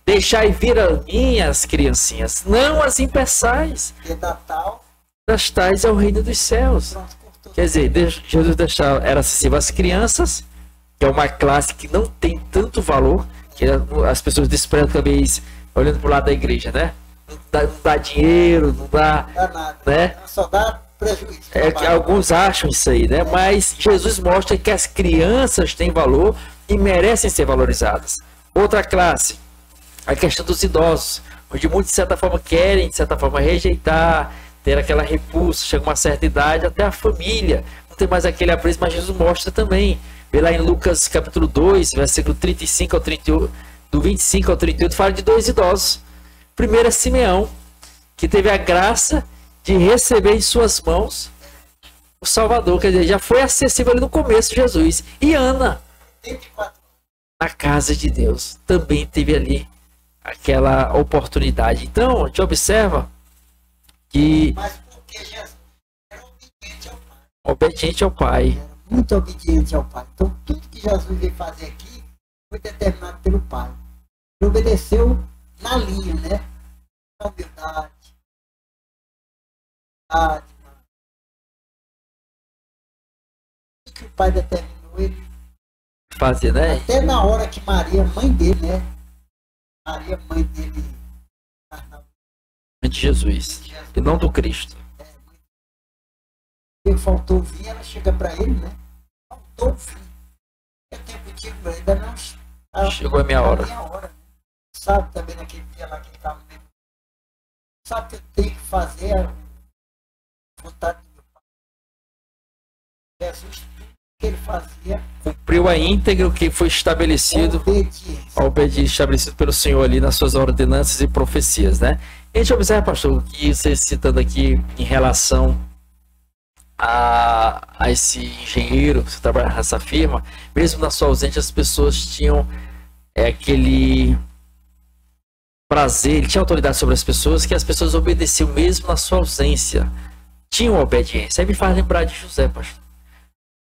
[SPEAKER 1] Deixai vir a mim as criancinhas, não as impeçais,
[SPEAKER 2] Que da tal,
[SPEAKER 1] das tais é o reino dos céus.
[SPEAKER 2] pronto, cortou.
[SPEAKER 1] Quer dizer, Jesus era acessível às crianças, que é uma classe que não tem tanto valor, que as pessoas desprezam também, olhando para o lado da igreja, né? Não dá dinheiro, não dá,
[SPEAKER 2] Não dá nada.
[SPEAKER 1] né?
[SPEAKER 2] Só dá prejuízo.
[SPEAKER 1] É que alguns acham isso aí, né? Mas Jesus mostra que as crianças têm valor e merecem ser valorizadas. Outra classe, a questão dos idosos, onde muitos de certa forma querem, de certa forma, rejeitar, ter aquela repulsa, chega uma certa idade, até a família não tem mais aquele apreço, mas Jesus mostra também. Vê lá em Lucas capítulo 2, versículo 35 ao 38, do 25 ao 38, fala de dois idosos. Primeiro é Simeão, que teve a graça de receber em suas mãos o Salvador, quer dizer, já foi acessível ali no começo de Jesus. E Ana,
[SPEAKER 2] 84
[SPEAKER 1] na casa de Deus. Também teve ali aquela oportunidade. Então, a gente observa que
[SPEAKER 2] Mas porque Jesus era obediente ao Pai.
[SPEAKER 1] obediente ao Pai.
[SPEAKER 2] Era muito obediente ao Pai. Então, tudo que Jesus veio fazer aqui foi determinado pelo Pai. Ele obedeceu na linha, né? Na humildade. O que o Pai determinou, ele
[SPEAKER 1] Fazer, né?
[SPEAKER 2] até na hora que Maria, mãe dele, né? Maria, mãe dele,
[SPEAKER 1] De Jesus. E não do Cristo.
[SPEAKER 2] ele faltou vir, ela chega para ele, né? Faltou vir. É tempo antigo, ainda não
[SPEAKER 1] Chegou a minha hora.
[SPEAKER 2] Né? Sabe também naquele dia lá que ele estava mesmo. Sabe que eu tenho que fazer a vontade do meu Pai. Jesus, tudo que ele fazia,
[SPEAKER 1] Cumpriu a íntegra o que foi estabelecido.
[SPEAKER 2] obediência.
[SPEAKER 1] A obediência estabelecido pelo Senhor ali nas suas ordenanças e profecias, né? E a gente observa, pastor, o que você citando aqui em relação a esse engenheiro que trabalha nessa firma, mesmo na sua ausência, as pessoas tinham aquele prazer, ele tinha autoridade sobre as pessoas, que as pessoas obedeciam mesmo na sua ausência, tinham obediência. Aí me faz lembrar de José, pastor.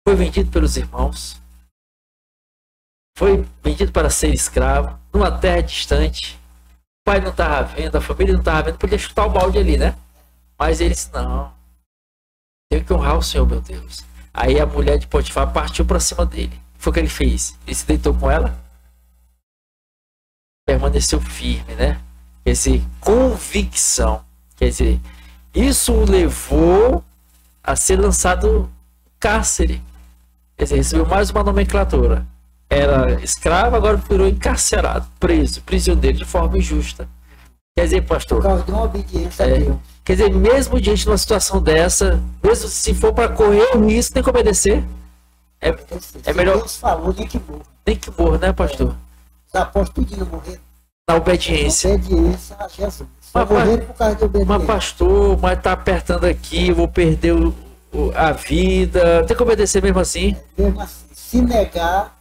[SPEAKER 1] Foi vendido pelos irmãos, foi vendido para ser escravo, numa terra distante. O pai não estava vendo, a família não estava vendo, podia chutar o balde ali, né? Mas eles não. Tenho que honrar o Senhor, meu Deus. Aí a mulher de Potifar partiu para cima dele. Foi o que ele fez. Ele se deitou com ela. Permaneceu firme, né? Quer dizer, convicção. Quer dizer, isso o levou a ser lançado no cárcere. Quer dizer, recebeu mais uma nomenclatura. Era escravo, agora virou encarcerado, preso, prisioneiro de forma injusta. Quer dizer, pastor,
[SPEAKER 2] Por causa de uma obediência a Deus.
[SPEAKER 1] quer dizer, mesmo diante de uma situação dessa, mesmo se for para correr o risco, tem que obedecer. É melhor.
[SPEAKER 2] Deus falou, nem que morra.
[SPEAKER 1] Nem que morra, né, pastor?
[SPEAKER 2] Os apóstolos podiam morrer.
[SPEAKER 1] Na obediência.
[SPEAKER 2] Obediência a Jesus. Só
[SPEAKER 1] Mas,
[SPEAKER 2] morreram por causa de obediência.
[SPEAKER 1] Mas, pastor, mas tá apertando aqui, eu vou perder a vida. Tem que obedecer mesmo assim.
[SPEAKER 2] Mesmo assim, se negar,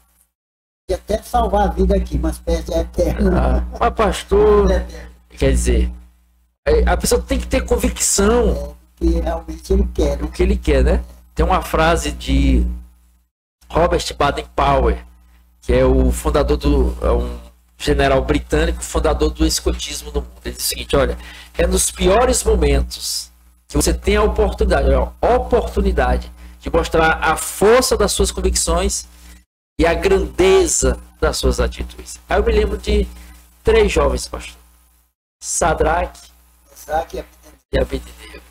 [SPEAKER 2] pode até salvar a vida aqui, mas perde a eterna.
[SPEAKER 1] Mas, pastor, quer dizer, a pessoa tem que ter convicção
[SPEAKER 2] Que realmente ele quer.
[SPEAKER 1] do que ele quer, né? Tem uma frase de Robert Baden-Powell, que é o fundador um general britânico, fundador do escotismo no mundo. Ele diz o seguinte: olha, é nos piores momentos que você tem a oportunidade de mostrar a força das suas convicções e a grandeza das suas atitudes. Aí eu me lembro de 3 jovens, pastor: Sadraque
[SPEAKER 2] Isaac
[SPEAKER 1] e Abednego.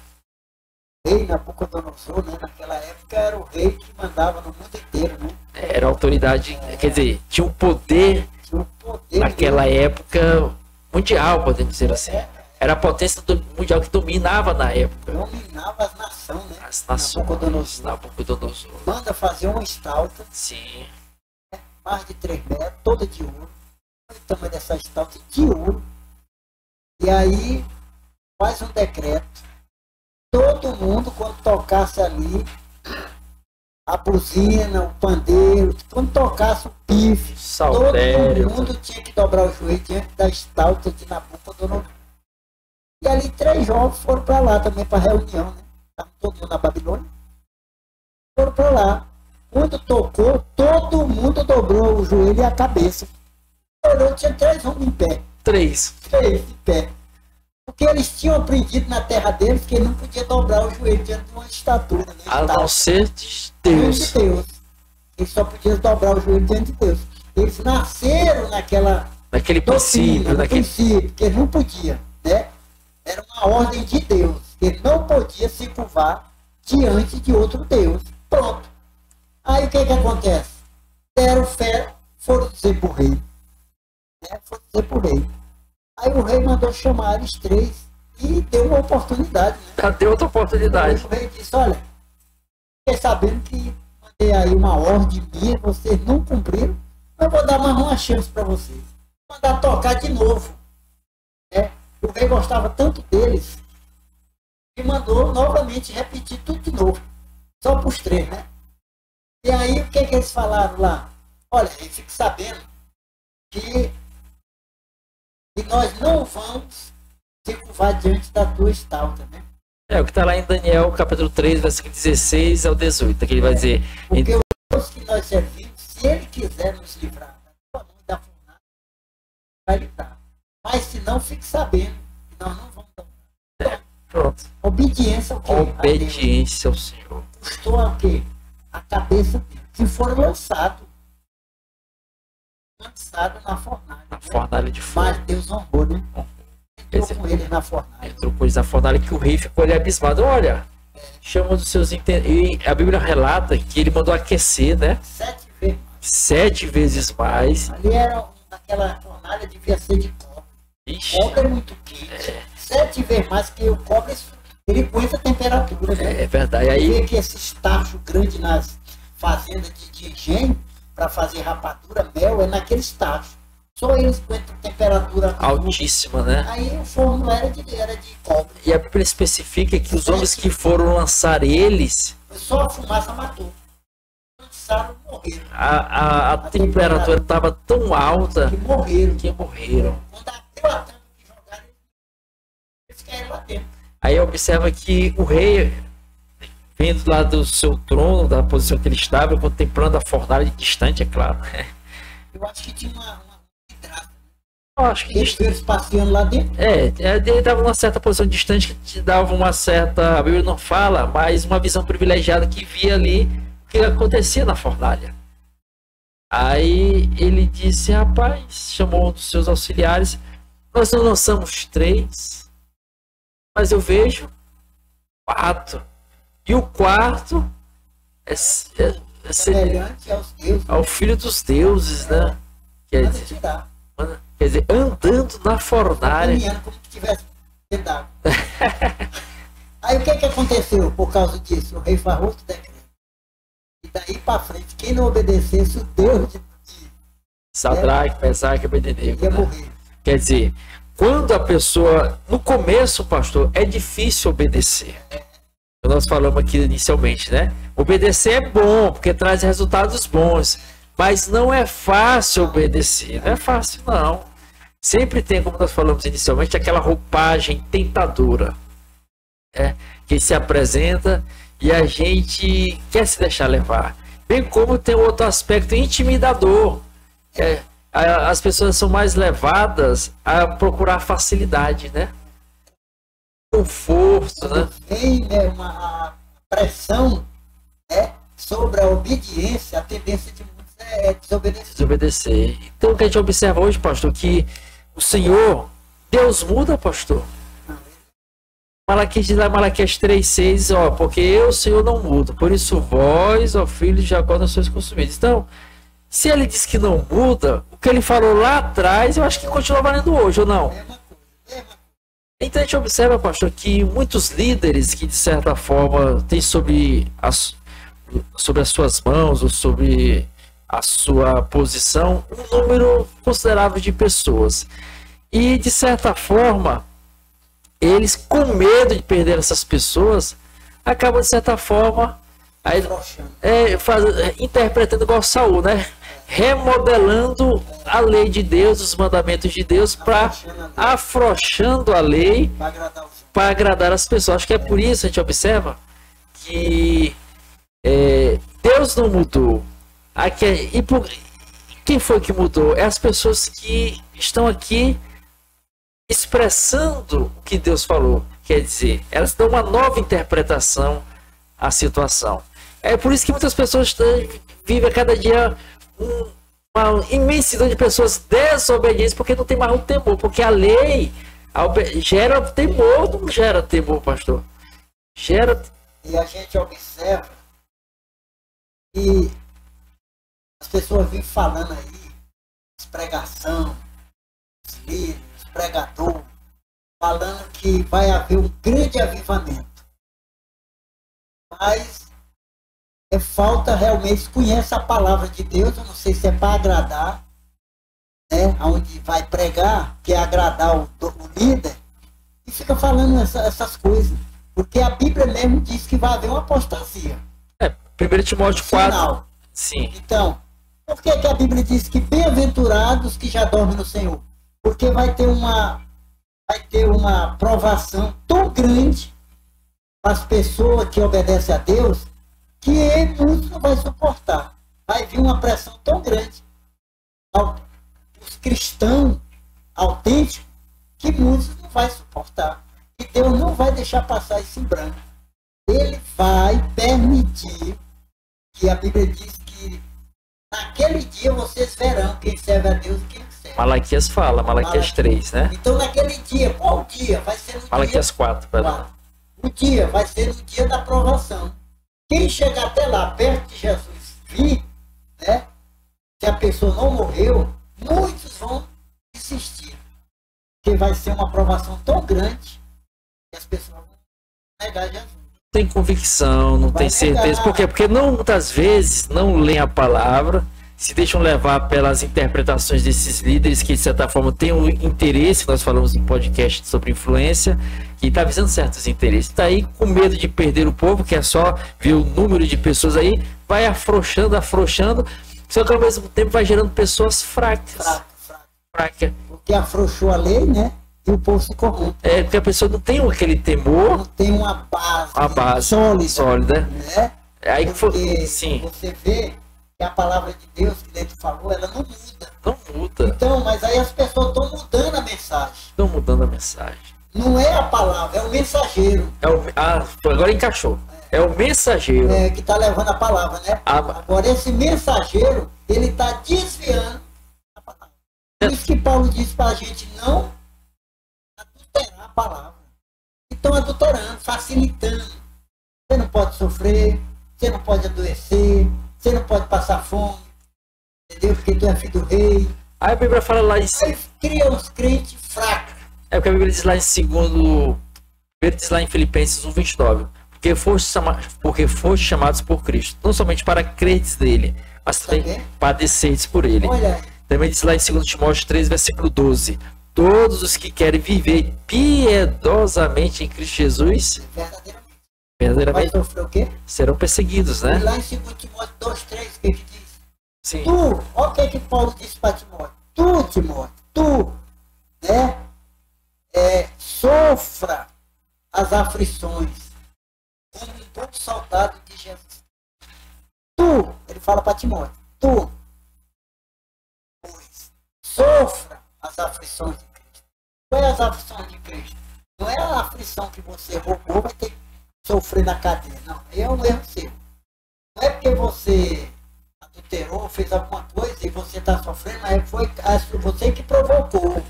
[SPEAKER 2] o rei Nabucodonosor, né? Naquela época era o rei que mandava no mundo inteiro, né?
[SPEAKER 1] Era autoridade, quer dizer, tinha um poder
[SPEAKER 2] Tinha o poder
[SPEAKER 1] naquela época mundial, podemos dizer assim. Era a potência mundial que dominava na época.
[SPEAKER 2] dominava as nações, né?
[SPEAKER 1] As nações, Nabucodonosor.
[SPEAKER 2] Manda fazer uma estalta,
[SPEAKER 1] Sim,
[SPEAKER 2] mais de 3 metros, toda de ouro. Olha o tamanho dessa estalta de ouro. E aí faz um decreto. Todo mundo, quando tocasse ali a buzina, o pandeiro, quando tocasse o pife,
[SPEAKER 1] saltério.
[SPEAKER 2] todo mundo tinha que dobrar o joelho diante da estalta de Nabucodonosor. E ali 3 jovens foram para lá também para reunião, né? Estavam todo mundo na Babilônia. Foram para lá. Quando tocou, todo mundo dobrou o joelho e a cabeça. Olhou, tinha 3 homens em pé.
[SPEAKER 1] 3.
[SPEAKER 2] 3 de pé. Porque eles tinham aprendido na terra deles que ele não podia dobrar o joelho diante de uma estatura. Né?
[SPEAKER 1] A não ser de
[SPEAKER 2] Diante
[SPEAKER 1] Deus.
[SPEAKER 2] de Deus. Eles só podiam dobrar o joelho diante de Deus. Eles nasceram
[SPEAKER 1] Naquele princípio,
[SPEAKER 2] no princípio, que eles não podiam, né? Era uma ordem de Deus. Ele não podia se curvar diante de outro Deus. Pronto. Aí o que acontece? Deram fé, foram dizer para o rei. Né? Foram dizer para o rei. Aí o rei mandou chamar eles 3 e deu uma oportunidade. Né?
[SPEAKER 1] Já deu outra oportunidade.
[SPEAKER 2] O rei disse: olha, fiquei sabendo que mandei aí uma ordem minha, vocês não cumpriram, eu vou dar mais uma chance para vocês. Vou mandar tocar de novo. Né? O rei gostava tanto deles que mandou novamente repetir tudo de novo. Só para os 3, né? E aí o que eles falaram lá? Olha, rei, fique sabendo que nós não vamos se curvar diante da tua estátua, né?
[SPEAKER 1] É o que está lá em Daniel, capítulo 3, versículo 16 ao 18, que ele vai dizer...
[SPEAKER 2] Porque o Deus que nós servimos, se ele quiser nos livrar da tua mão e da fornalha, vai livrar. Mas se não, fique sabendo que nós não vamos dar.
[SPEAKER 1] Pronto.
[SPEAKER 2] Obediência ao quê?
[SPEAKER 1] Obediência ao Senhor.
[SPEAKER 2] Custou a quê? A cabeça dele. Se for lançado na fornalha.
[SPEAKER 1] Na fornalha de fogo.
[SPEAKER 2] Mas Deus honrou, né? Entrou com ele na fornalha.
[SPEAKER 1] Entrou com eles na fornalha, que o rei ficou ali abismado. Olha, chama dos seus e a Bíblia relata que ele mandou aquecer, né?
[SPEAKER 2] 7 vezes mais.
[SPEAKER 1] 7 vezes mais.
[SPEAKER 2] Ali era, naquela fornalha devia ser de cobre.
[SPEAKER 1] Ixi.
[SPEAKER 2] O cobre é muito quente. 7 vezes mais que o cobre, ele aguenta a temperatura. Né?
[SPEAKER 1] É verdade. Aí
[SPEAKER 2] vê que esses tachos grandes nas fazendas de engenho, para fazer rapadura, mel, é naqueles tachos. Só eles aguentam temperatura
[SPEAKER 1] altíssima, né?
[SPEAKER 2] Aí o forno era de cobre.
[SPEAKER 1] E a Bíblia especifica que os homens que foram lançar eles...
[SPEAKER 2] Só a fumaça matou. Lançaram, morreram.
[SPEAKER 1] A temperatura estava tão alta
[SPEAKER 2] que morreram. Quando abriu a tampa que jogaram, eles caíram lá dentro.
[SPEAKER 1] Aí observa que o rei, vendo lá do seu trono, da posição que ele estava, contemplando a fornalha distante, é claro.
[SPEAKER 2] Eu acho que tinha uma vidraça.
[SPEAKER 1] Eu acho que
[SPEAKER 2] eles passeando lá dentro.
[SPEAKER 1] Ele estava numa certa posição distante que te dava uma certa, a Bíblia não fala, mas uma visão privilegiada que via ali o que acontecia na fornalha. Aí ele disse, rapaz, chamou um dos seus auxiliares, nós não lançamos 3, mas eu vejo 4. E o quarto é
[SPEAKER 2] semelhante aos deuses,
[SPEAKER 1] ao filho dos deuses, né? Quer dizer, andando na fornalha.
[SPEAKER 2] Como se tivesse dentro d'água. Aí o que aconteceu por causa disso? O rei faz outro decreto. E daí para frente, quem não obedecesse o Deus de
[SPEAKER 1] Sadraque, Mesaque e Abednego,
[SPEAKER 2] ia morrer.
[SPEAKER 1] Quer dizer, quando a pessoa, no começo, pastor, é difícil obedecer. Nós falamos aqui inicialmente, né? Obedecer é bom, porque traz resultados bons. Mas não é fácil obedecer. Não é fácil, não. Sempre tem, como nós falamos inicialmente, aquela roupagem tentadora. Que se apresenta e a gente quer se deixar levar. Bem como tem outro aspecto intimidador. As pessoas são mais levadas a procurar facilidade, né? Conforto, né?
[SPEAKER 2] Vem uma pressão sobre a obediência, a tendência de muitos é
[SPEAKER 1] desobedecer. Então o que a gente observa hoje, pastor, que o Senhor, Deus muda, pastor. Malaquias diz lá, Malaquias 3,6, porque eu, o Senhor, não mudo, por isso vós, ó filhos de Jacó, não sois consumidos. Então, se ele diz que não muda, o que ele falou lá atrás, eu acho que continua valendo hoje, ou não? Então a gente observa, pastor, que muitos líderes que de certa forma têm sobre as suas mãos ou sobre a sua posição um número considerável de pessoas. E de certa forma, eles com medo de perder essas pessoas, acabam de certa forma interpretando igual Saul, né? Remodelando a lei de Deus, os mandamentos de Deus, afrouxando a lei para agradar as pessoas. Acho que é por isso que a gente observa que Deus não mudou. Quem foi que mudou? É as pessoas que estão aqui expressando o que Deus falou. Quer dizer, elas dão uma nova interpretação à situação. É por isso que muitas pessoas vivem a cada dia uma imensidão de pessoas desobedientes, porque não tem mais o temor, porque a lei gera temor, não gera temor, pastor? Gera.
[SPEAKER 2] E a gente observa que as pessoas vêm falando aí, as pregação, os líderes, os pregadores, falando que vai haver um grande avivamento. Mas falta realmente, conhece a palavra de Deus, eu não sei se é para agradar, né, onde vai pregar, que é agradar o líder, e fica falando essas coisas, porque a Bíblia mesmo diz que vai haver uma apostasia.
[SPEAKER 1] 1 Timóteo 4. Sim.
[SPEAKER 2] Então, Por que que a Bíblia diz que bem-aventurados que já dormem no Senhor? Porque vai ter uma provação tão grande para as pessoas que obedecem a Deus que muitos não vai suportar. Vai vir uma pressão tão grande os cristãos autênticos que muitos não vai suportar. E Deus não vai deixar passar isso em branco. Ele vai permitir que a Bíblia diz que naquele dia vocês verão quem serve a Deus e quem não serve.
[SPEAKER 1] Malaquias fala, Malaquias 3, né?
[SPEAKER 2] Então naquele dia, qual dia? Vai ser no
[SPEAKER 1] Malaquias
[SPEAKER 2] dia
[SPEAKER 1] 4, perdão.
[SPEAKER 2] O dia vai ser no dia da aprovação. Quem chegar até lá, perto de Jesus, vir, né? Se a pessoa não morreu, muitos vão desistir. Porque vai ser uma aprovação tão grande que as pessoas vão negar Jesus.
[SPEAKER 1] Tem convicção, não tem certeza. Por quê? Porque não, muitas vezes não leem a palavra, se deixam levar pelas interpretações desses líderes que, de certa forma, têm um interesse. Nós falamos no podcast sobre influência, que está visando certos interesses. Está aí com medo de perder o povo, que é só ver o número de pessoas aí, vai afrouxando, só que ao mesmo tempo vai gerando pessoas fracas. Fraca.
[SPEAKER 2] Porque afrouxou a lei, né? E o povo se corrompe.
[SPEAKER 1] É, porque a pessoa não tem aquele temor.
[SPEAKER 2] Não tem uma base
[SPEAKER 1] sólida.
[SPEAKER 2] Né?
[SPEAKER 1] Aí
[SPEAKER 2] porque
[SPEAKER 1] sim.
[SPEAKER 2] Você vê que a palavra de Deus que ele falou, ela não muda.
[SPEAKER 1] Não muda.
[SPEAKER 2] Então, mas aí as pessoas estão mudando a mensagem.
[SPEAKER 1] Estão mudando a mensagem.
[SPEAKER 2] Não é a palavra, é o mensageiro.
[SPEAKER 1] Agora encaixou. É o mensageiro.
[SPEAKER 2] Que está levando a palavra, né? Agora esse mensageiro, ele está desviando a palavra. Por isso que Paulo diz para a gente não adulterar a palavra. Estão adulterando, facilitando. Você não pode sofrer, você não pode adoecer, você não pode passar fome, entendeu? Porque tu é filho do rei.
[SPEAKER 1] Aí a Bíblia fala lá em...
[SPEAKER 2] Aí cria uns crentes fracos.
[SPEAKER 1] É porque a Bíblia diz lá diz lá em Filipenses 1:29. Porque foste chamados por Cristo, não somente para crentes dele, mas também padeceres por ele.
[SPEAKER 2] Olha.
[SPEAKER 1] Também diz lá em 2 Timóteo 3, versículo 12. Todos os que querem viver piedosamente em Cristo Jesus, verdadeiramente
[SPEAKER 2] vai sofrer o quê?
[SPEAKER 1] serão perseguidos, né?
[SPEAKER 2] E lá em 2 Timóteo 2:3, o que diz?
[SPEAKER 1] Sim.
[SPEAKER 2] Olha o que Paulo disse para Timóteo. Timóteo, né? Sofra as aflições como um bom soldado de Jesus. Ele fala para Timóteo, pois, sofra as aflições de Cristo. Qual é as aflições de Cristo? Não é a aflição que você roubou, vai ter que sofrer na cadeia. Não, é um erro seu. Não é porque você adulterou, fez alguma coisa e você está sofrendo, mas foi você que provocou. O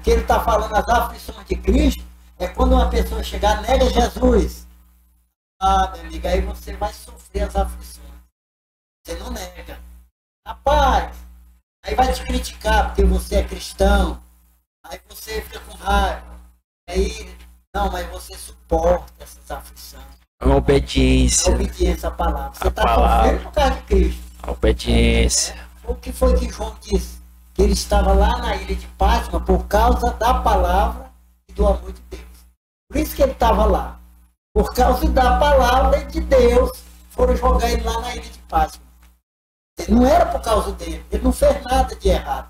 [SPEAKER 2] que ele está falando, as aflições de Cristo, é quando uma pessoa chegar, nega Jesus. Meu amigo, aí você vai sofrer as aflições. Você não nega. Rapaz, aí vai te criticar porque você é cristão. Aí você fica com raiva. Aí, não, mas você suporta essas aflições.
[SPEAKER 1] É uma obediência.
[SPEAKER 2] É obediência à palavra. Você está sofrendo por causa de Cristo.
[SPEAKER 1] A obediência.
[SPEAKER 2] O que foi que João disse? Que ele estava lá na ilha de Páscoa por causa da palavra e do amor de Deus. Por isso que ele estava lá. Por causa da palavra de Deus, foram jogar ele lá na ilha de Páscoa. Não era por causa dele. Ele não fez nada de errado.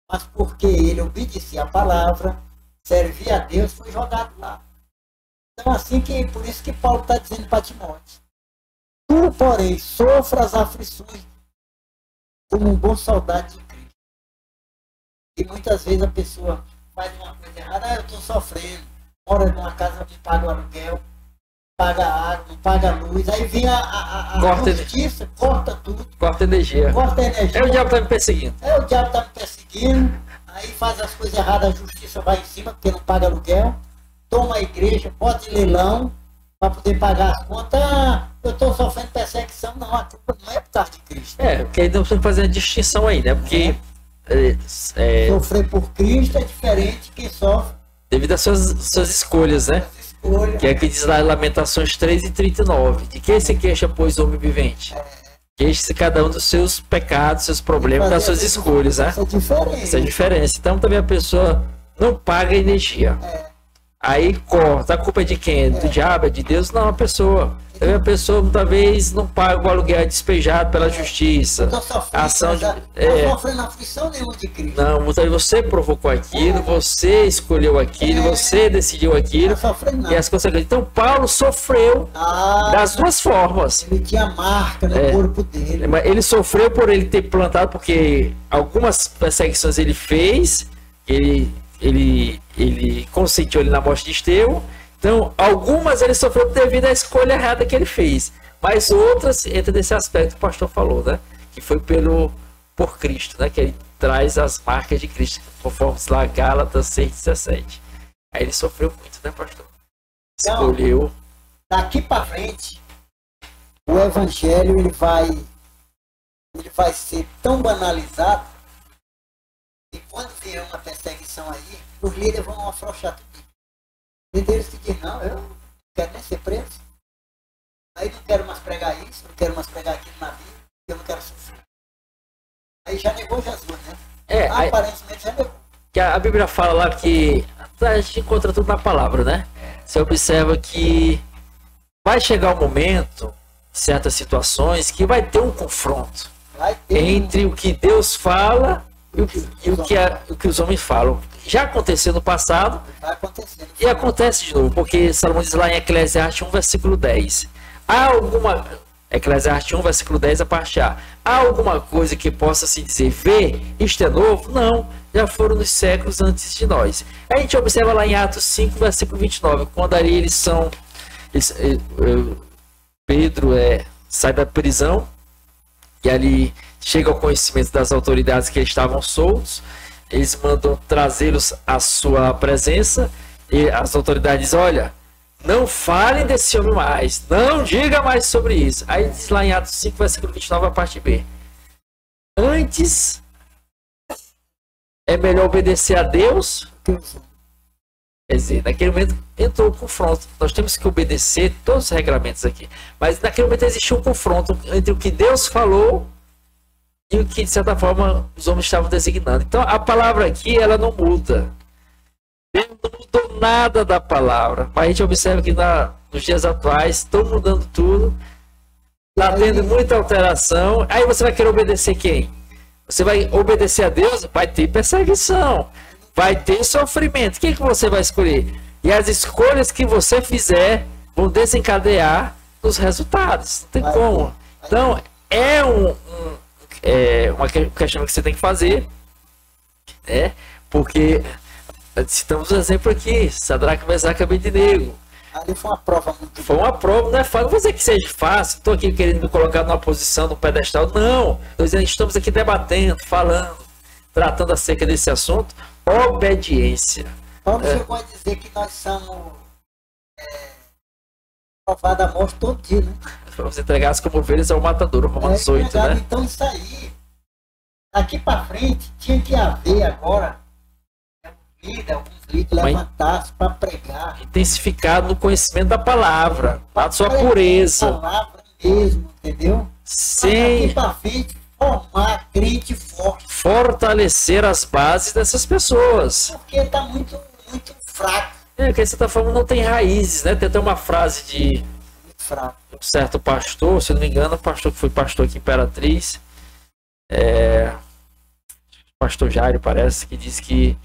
[SPEAKER 2] Mas porque ele obedecia a palavra, servia a Deus, foi jogado lá. Então, por isso que Paulo está dizendo para Timóteo. Tu, porém, sofra as aflições como um bom soldado de Cristo. E muitas vezes a pessoa faz uma coisa errada, eu estou sofrendo. Mora numa casa, não paga o aluguel, paga a água, não paga a luz. Aí vem a justiça, corta tudo.
[SPEAKER 1] Corta energia.
[SPEAKER 2] Corta energia.
[SPEAKER 1] O diabo está me perseguindo.
[SPEAKER 2] O diabo está me perseguindo. Aí faz as coisas erradas, a justiça vai em cima, porque não paga aluguel. Toma a igreja, bota em leilão, para poder pagar as contas. Eu estou sofrendo perseguição. Não, a culpa não é por causa de Cristo.
[SPEAKER 1] Porque aí não precisa fazer a distinção aí, né? Porque...
[SPEAKER 2] Sofrer por Cristo é diferente de quem sofre
[SPEAKER 1] devido às suas escolhas, né? Que é que diz lá em Lamentações 3:39. De quem se queixa, pois, homem vivente? Queixa-se cada um dos seus pecados, seus problemas, das suas escolhas, né? Essa é a diferença. Então também a pessoa não paga energia. Aí corta. A culpa é de quem? Do diabo? É de Deus? Não, a pessoa. A pessoa talvez não paga o aluguel, é despejado pela justiça. A ação de...
[SPEAKER 2] Não sofrendo aflição nenhuma de Cristo.
[SPEAKER 1] Não, você provocou aquilo, você escolheu aquilo, você decidiu aquilo. E as consequências. Então Paulo sofreu das duas formas.
[SPEAKER 2] Ele tinha marca no corpo dele.
[SPEAKER 1] Ele sofreu por ele ter plantado, porque algumas perseguições ele fez, ele consentiu ele na morte de Estevão. Então, algumas ele sofreu devido à escolha errada que ele fez. Mas outras, entra nesse aspecto que o pastor falou, né? Que foi por Cristo, né? Que ele traz as marcas de Cristo, conforme lá Gálatas 6,17. Aí ele sofreu muito, né, pastor? Escolheu.
[SPEAKER 2] Então, daqui para frente, o evangelho ele vai ser tão banalizado que quando vier uma perseguição aí, os líderes vão afrouxar tudo. E deles que diz, não, eu não quero nem ser preso. Aí não quero mais pregar isso, não quero mais pregar aquilo na Bíblia, eu não quero sofrer. Aí já negou Jesus, né? Aparentemente já negou.
[SPEAKER 1] Que a Bíblia fala lá que a gente encontra tudo na palavra, né? Você observa que vai chegar um momento, em certas situações, que vai ter um confronto entre o que Deus fala e o que os homens falam. Já aconteceu no passado e acontece de novo, porque Salomão diz lá em Eclesiastes 1, versículo 10. Eclesiastes 1, versículo 10, a parte A. Há alguma coisa que possa se dizer, vê, isto é novo? Não, já foram nos séculos antes de nós. A gente observa lá em Atos 5, versículo 29, quando ali Pedro sai da prisão e ali chega ao conhecimento das autoridades que estavam soltos. Eles mandam trazê-los à sua presença e as autoridades dizem, olha, não falem desse homem mais, não diga mais sobre isso. Aí diz lá em Atos 5, versículo 29, a parte B. Antes, é melhor obedecer a Deus. Quer dizer, naquele momento entrou o confronto. Nós temos que obedecer todos os regramentos aqui. Mas naquele momento existiu um confronto entre o que Deus falou e o que, de certa forma, os homens estavam designando. Então, a palavra aqui, ela não muda. Deus não mudou nada da palavra. Mas a gente observa que nos dias atuais, estão mudando tudo. Está tendo muita alteração. Aí você vai querer obedecer quem? Você vai obedecer a Deus? Vai ter perseguição. Vai ter sofrimento. Quem que você vai escolher? E as escolhas que você fizer vão desencadear os resultados. Não tem como. Então, é um questionamento que você tem que fazer, né? Porque citamos um exemplo aqui, Sadraque, Mesaque e Abednego.
[SPEAKER 2] Ali foi uma prova muito.
[SPEAKER 1] Foi uma prova, não é fácil. Não vou dizer que seja fácil, estou aqui querendo me colocar numa posição, num pedestal. Não, estamos aqui debatendo, falando, tratando acerca desse assunto. Obediência.
[SPEAKER 2] Paulo chegou a dizer que nós somos provados a morte todo dia, né?
[SPEAKER 1] Para você entregar as como ovelhas ao matador, Romanos 8, né?
[SPEAKER 2] Então isso aí, daqui para frente, tinha que haver agora alguns líderes levantassem para pregar.
[SPEAKER 1] Intensificado no conhecimento da palavra, da sua pureza.
[SPEAKER 2] A palavra mesmo, entendeu?
[SPEAKER 1] Sem
[SPEAKER 2] daqui para frente, formar crente forte.
[SPEAKER 1] Fortalecer as bases dessas pessoas.
[SPEAKER 2] Porque está muito fraco.
[SPEAKER 1] Porque essa forma não tem raízes, né? Tem até uma frase de um certo pastor, se não me engano, pastor que foi pastor aqui em Imperatriz, pastor Jairo, parece, que diz que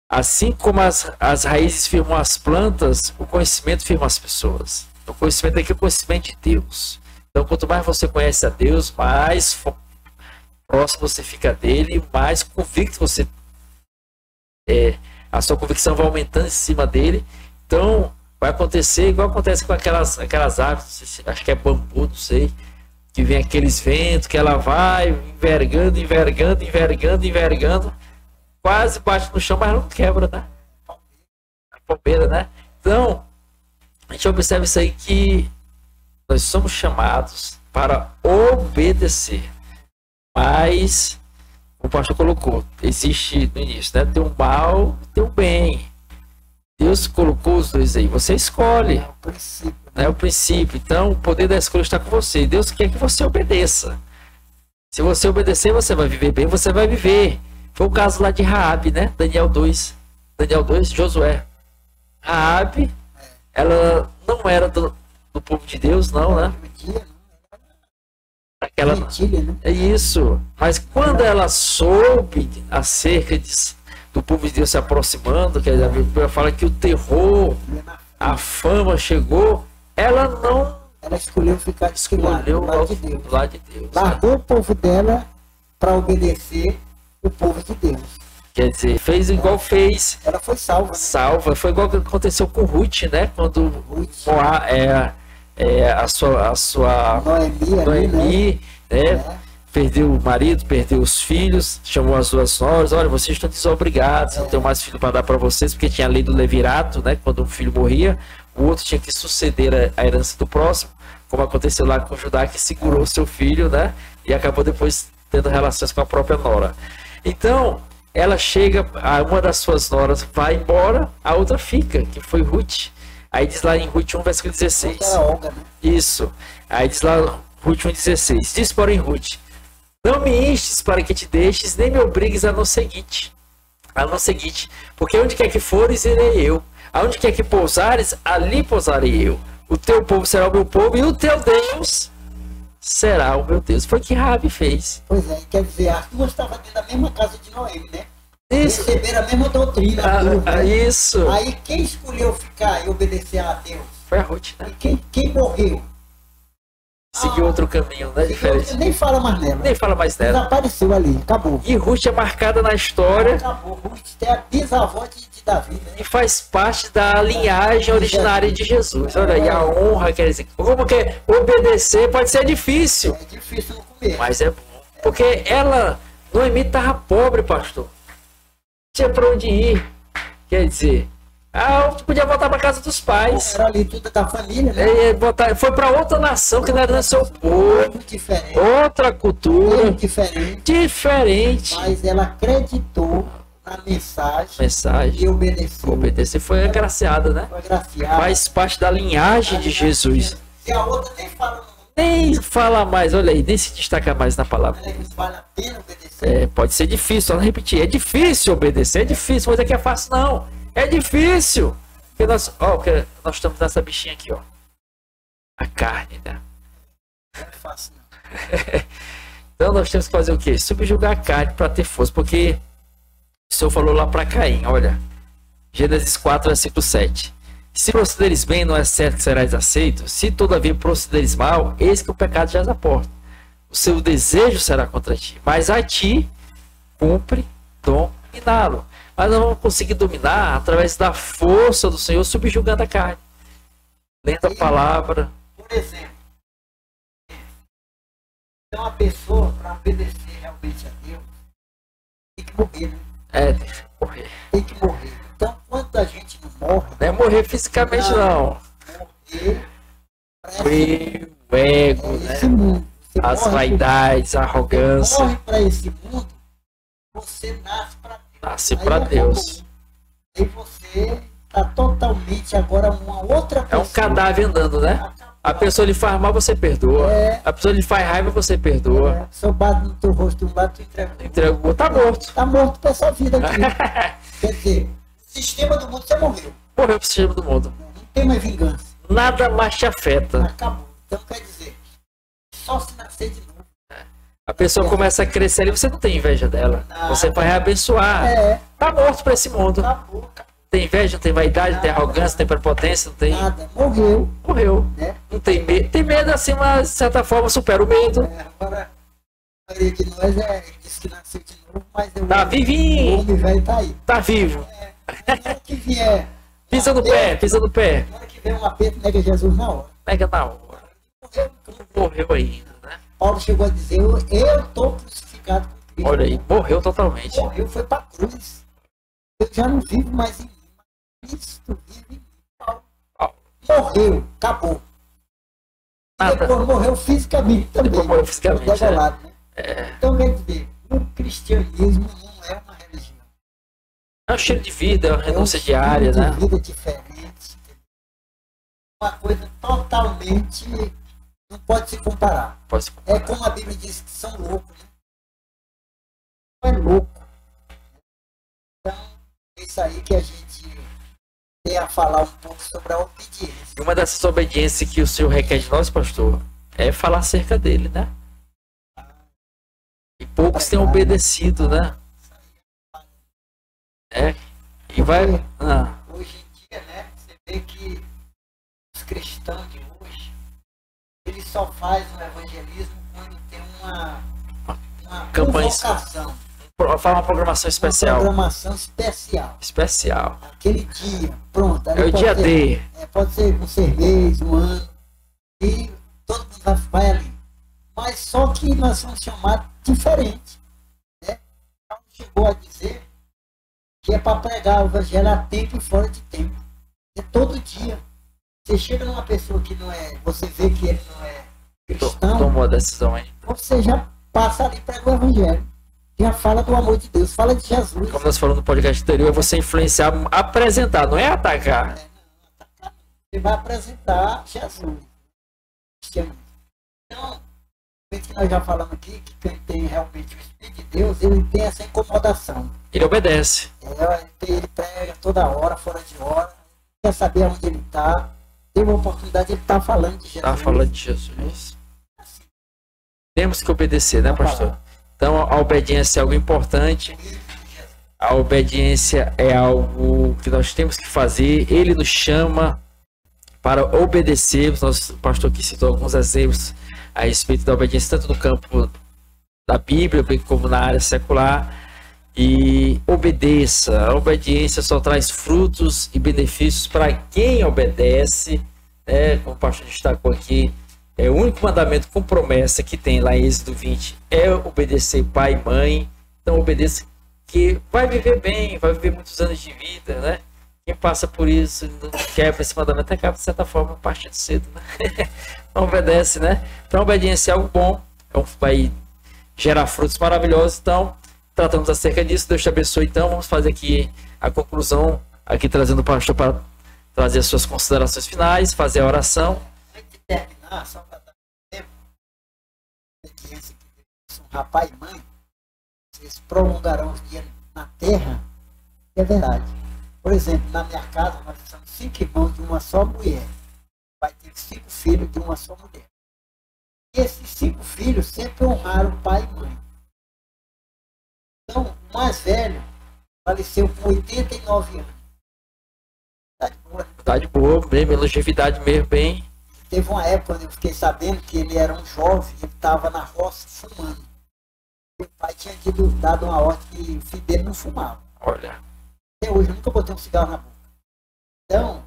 [SPEAKER 1] assim como as raízes firmam as plantas, o conhecimento firma as pessoas. O conhecimento aqui é o conhecimento de Deus. Então, quanto mais você conhece a Deus, mais próximo você fica dele, mais convicto você a sua convicção vai aumentando em cima dele. Então, vai acontecer igual acontece com aquelas árvores, acho que é bambu, não sei, que vem aqueles ventos, que ela vai envergando, quase bate no chão, mas não quebra, né? A palmeira, né? Então, a gente observa isso aí, que nós somos chamados para obedecer. Mas, como o pastor colocou, existe no início, né? Tem o mal e tem o bem. Deus colocou os dois aí, você escolhe. É o princípio. Então, o poder da escolha está com você. Deus quer que você obedeça. Se você obedecer, você vai viver bem, você vai viver. Foi o caso lá de Raabe, né? Daniel 2, Josué. Raabe, ela não era do povo de Deus, não, né? Aquela,
[SPEAKER 2] Gentilha, né?
[SPEAKER 1] é isso. Mas quando ela soube acerca do povo de Deus se aproximando, que a Bíblia fala que o terror, a fama chegou, ela não
[SPEAKER 2] Ela escolheu ficar
[SPEAKER 1] escolheu
[SPEAKER 2] do lado de Deus.
[SPEAKER 1] do lado de Deus.
[SPEAKER 2] Largou o povo dela para obedecer o povo de Deus.
[SPEAKER 1] Quer dizer, fez igual fez.
[SPEAKER 2] Ela foi salva. Né?
[SPEAKER 1] Salva. Foi igual que aconteceu com Ruth, né? Quando
[SPEAKER 2] Ruth.
[SPEAKER 1] a sua
[SPEAKER 2] Noemi,
[SPEAKER 1] né? Perdeu o marido, perdeu os filhos, chamou as duas noras, olha, vocês estão desobrigados, não tenho mais filho para dar para vocês, porque tinha a lei do levirato, né? Quando um filho morria, o outro tinha que suceder a herança do próximo, como aconteceu lá com Judá, que segurou seu filho, né? E acabou depois tendo relações com a própria nora. Então, ela chega, uma das suas noras vai embora, a outra fica, que foi Ruth. Aí diz lá em Ruth 1, versículo 16.
[SPEAKER 2] Olga, né?
[SPEAKER 1] Isso. Aí diz lá Ruth 1,16. Diz porém Ruth: não me instes para que te deixes, nem me obrigues a não seguir-te. Porque onde quer que fores, irei eu. Aonde quer que pousares, ali pousarei eu. O teu povo será o meu povo e o teu Deus será o meu Deus. Foi o que Raabe fez.
[SPEAKER 2] Pois é, quer dizer, as duas estavam dentro da mesma casa de Noemi, né?
[SPEAKER 1] Isso.
[SPEAKER 2] Receberam a mesma doutrina. Né?
[SPEAKER 1] Isso.
[SPEAKER 2] Aí quem escolheu ficar e obedecer a Deus?
[SPEAKER 1] Foi a Ruth, né?
[SPEAKER 2] E quem morreu?
[SPEAKER 1] Seguiu outro caminho, né? Diferente.
[SPEAKER 2] Nem fala mais nela.
[SPEAKER 1] Nem fala mais nela.
[SPEAKER 2] Desapareceu ali, acabou.
[SPEAKER 1] E Ruth é marcada na história.
[SPEAKER 2] Acabou. Ruth é a bisavó de Davi, né?
[SPEAKER 1] E faz parte da linhagem originária de Jesus. Olha aí, a honra, quer dizer, como que obedecer pode ser difícil.
[SPEAKER 2] É difícil no começo.
[SPEAKER 1] Mas é bom. Porque Noemi estava pobre, pastor. Não tinha para onde ir. Quer dizer, podia voltar para casa dos pais.
[SPEAKER 2] Era ali tudo da família, né?
[SPEAKER 1] Foi para outra nação que não era do seu povo.
[SPEAKER 2] Diferente.
[SPEAKER 1] Outra cultura.
[SPEAKER 2] Diferente. Mas ela acreditou na mensagem. E obedeceu.
[SPEAKER 1] Obedecer foi agraciada, né?
[SPEAKER 2] Foi agraciada.
[SPEAKER 1] Faz parte da linhagem de Jesus.
[SPEAKER 2] E a outra nem fala.
[SPEAKER 1] Nem fala mais, olha aí, nem se destaca mais na palavra.
[SPEAKER 2] Vale a pena obedecer.
[SPEAKER 1] Pode ser difícil, só repetir. É difícil obedecer, é difícil. Vou dizer que é fácil, não. É difícil. Porque nós estamos nessa bichinha aqui, ó. A carne, né?
[SPEAKER 2] Não é fácil, não.
[SPEAKER 1] Então nós temos que fazer o quê? Subjugar a carne para ter força. Porque o Senhor falou lá para Caim, olha. Gênesis 4, versículo 7. Se procederes bem, não é certo que serás aceito. Se todavia procederes mal, eis que o pecado já porta. O seu desejo será contra ti. Mas a ti cumpre dominá-lo. Mas nós vamos conseguir dominar através da força do Senhor, subjugando a carne. Lendo a palavra.
[SPEAKER 2] Por exemplo, então a pessoa, para obedecer realmente a Deus, tem que morrer, né?
[SPEAKER 1] Tem que morrer.
[SPEAKER 2] Tem que morrer. Então, quando a gente não morre...
[SPEAKER 1] Não é morrer fisicamente, não.
[SPEAKER 2] Morrer
[SPEAKER 1] o ego, né?
[SPEAKER 2] Mundo.
[SPEAKER 1] As vaidades, a arrogância.
[SPEAKER 2] Você morre para esse mundo, você nasce para Deus.
[SPEAKER 1] Nasce para Deus.
[SPEAKER 2] E você está totalmente agora uma outra pessoa.
[SPEAKER 1] É um cadáver andando, né? A pessoa lhe faz mal, você perdoa. A pessoa lhe faz raiva, você perdoa.
[SPEAKER 2] Se eu bato no teu rosto de um lado, tu
[SPEAKER 1] entregou. Tá morto.
[SPEAKER 2] Tá morto para essa vida aqui. Quer dizer, o sistema do mundo, você morreu.
[SPEAKER 1] Morreu pro sistema do mundo.
[SPEAKER 2] Não tem mais vingança.
[SPEAKER 1] Nada mais te afeta.
[SPEAKER 2] Acabou. Então quer dizer, só se nascer de novo.
[SPEAKER 1] A pessoa começa a crescer e você não tem inveja dela. Você vai abençoar. Tá morto para esse mundo.
[SPEAKER 2] Acabou.
[SPEAKER 1] Tem inveja, não tem vaidade, não tem arrogância, não tem prepotência, não tem...
[SPEAKER 2] Nada. Morreu.
[SPEAKER 1] Não tem medo. Tem medo assim, mas de certa forma supera o medo.
[SPEAKER 2] Agora, a maioria de nós diz que nasceu de novo, mas...
[SPEAKER 1] Tá vivinho.
[SPEAKER 2] O homem velho tá aí.
[SPEAKER 1] Tá vivo.
[SPEAKER 2] Na hora que vier...
[SPEAKER 1] Pisa no pé.
[SPEAKER 2] Na hora que vier um aperto, nega Jesus na hora.
[SPEAKER 1] Nega na hora. Morreu ainda, né?
[SPEAKER 2] Paulo chegou a dizer, eu estou crucificado com Cristo.
[SPEAKER 1] Olha aí, morreu totalmente.
[SPEAKER 2] Morreu, foi para a cruz. Eu já não vivo mais em mim. Cristo vive em mim. Morreu, acabou.
[SPEAKER 1] Nada.
[SPEAKER 2] Depois morreu fisicamente também.
[SPEAKER 1] Depois morreu fisicamente,
[SPEAKER 2] né? Então, quer dizer, o cristianismo não é uma religião.
[SPEAKER 1] É um estilo de vida, é uma renúncia diária, né?
[SPEAKER 2] É uma vida diferente. Uma coisa totalmente... Não pode se comparar. É como a Bíblia diz que são loucos. Né? Não é louco. Então, é isso aí que a gente tem a falar um pouco sobre a obediência.
[SPEAKER 1] E uma dessas obediências que o Senhor requer de nós, pastor, é falar acerca dele, né? E poucos têm obedecido, né? E vai...
[SPEAKER 2] Hoje em dia, né, você vê que os cristãos de hoje, eles só fazem o evangelismo quando tem uma
[SPEAKER 1] campanha,
[SPEAKER 2] convocação.
[SPEAKER 1] Fala uma programação especial.
[SPEAKER 2] Uma programação especial.
[SPEAKER 1] Especial.
[SPEAKER 2] Aquele dia, pronto.
[SPEAKER 1] É o dia D.
[SPEAKER 2] Pode ser um mês, um ano. E todo mundo vai ali. Mas só que nós somos chamados diferente. Né? Paulo chegou a dizer que é para pregar o evangelho a tempo e fora de tempo. É todo dia. Você chega numa pessoa que não é, você vê que ele não é cristão.
[SPEAKER 1] Tomou a decisão aí.
[SPEAKER 2] Você já passa ali para o evangelho. Já fala do amor de Deus, fala de Jesus.
[SPEAKER 1] Como nós falamos no podcast anterior, é você influenciar, apresentar, não é atacar.
[SPEAKER 2] Você vai apresentar Jesus. Então, que nós já falamos aqui, que quem tem realmente o Espírito de Deus, ele tem essa incomodação.
[SPEAKER 1] Ele obedece.
[SPEAKER 2] Ele prega toda hora, fora de hora, quer saber onde ele está. Tem uma oportunidade, ele está falando de Jesus.
[SPEAKER 1] Está falando de Jesus. Temos que obedecer, né, pastor? Então, a obediência é algo importante. A obediência é algo que nós temos que fazer. Ele nos chama para obedecermos. O pastor aqui citou alguns exemplos a respeito da obediência, tanto no campo da Bíblia, como na área secular. E obedeça. A obediência só traz frutos e benefícios para quem obedece. Como o pastor destacou aqui, o único mandamento com promessa que tem lá em Êxodo 20 é obedecer pai e mãe. Então obedeça, que vai viver bem, vai viver muitos anos de vida, né? Quem passa por isso, não quebra esse mandamento, acaba de certa forma partindo cedo, né? Não obedece, né? Então a obediência é algo bom, vai gerar frutos maravilhosos. Então tratamos acerca disso. Deus te abençoe. Então vamos fazer aqui a conclusão, aqui trazendo o pastor para trazer as suas considerações finais, fazer a oração.
[SPEAKER 2] Antes de terminar, só para dar tempo, obediência que são rapaz e mãe, vocês prolongarão os dias na terra. É verdade. Por exemplo, na minha casa nós somos 5 irmãos de uma só mulher. Vai ter 5 filhos de uma só mulher. E esses 5 filhos sempre honraram pai e mãe. Então, o mais velho faleceu com 89 anos.
[SPEAKER 1] Tá de boa, mesmo, longevidade mesmo, bem.
[SPEAKER 2] Teve uma época onde eu fiquei sabendo que ele era um jovem, ele estava na roça fumando. Meu pai tinha dado uma ordem que o filho dele não fumava.
[SPEAKER 1] Olha.
[SPEAKER 2] Até hoje eu nunca botei um cigarro na boca. Então,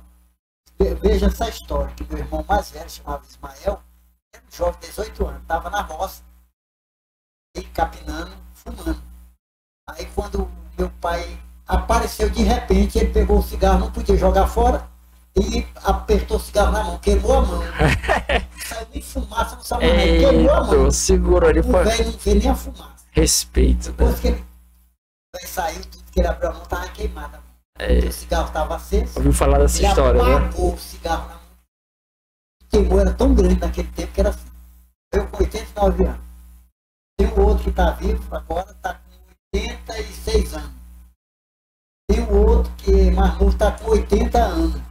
[SPEAKER 2] veja essa história, que meu irmão mais velho, chamava Ismael, era um jovem de 18 anos, estava na roça, e capinando, fumando. Aí quando meu pai apareceu de repente, ele pegou o cigarro, não podia jogar fora, e apertou o cigarro na mão, queimou a mão. Não saiu nem fumaça, não saiu nem, queimou a mão.
[SPEAKER 1] Segurou ali,
[SPEAKER 2] o velho não vê nem a fumaça.
[SPEAKER 1] Respeito, né?
[SPEAKER 2] Depois que ele saiu, tudo que ele abriu a mão estava queimada. O cigarro estava aceso.
[SPEAKER 1] Ouviu falar dessa história, né?
[SPEAKER 2] Ele apagou o cigarro na mão. Queimou, era tão grande naquele tempo que era assim. Eu com 89 anos. Tem um outro que está vivo agora, está com 86 anos. Tem um outro que é mais novo, está com 80 anos.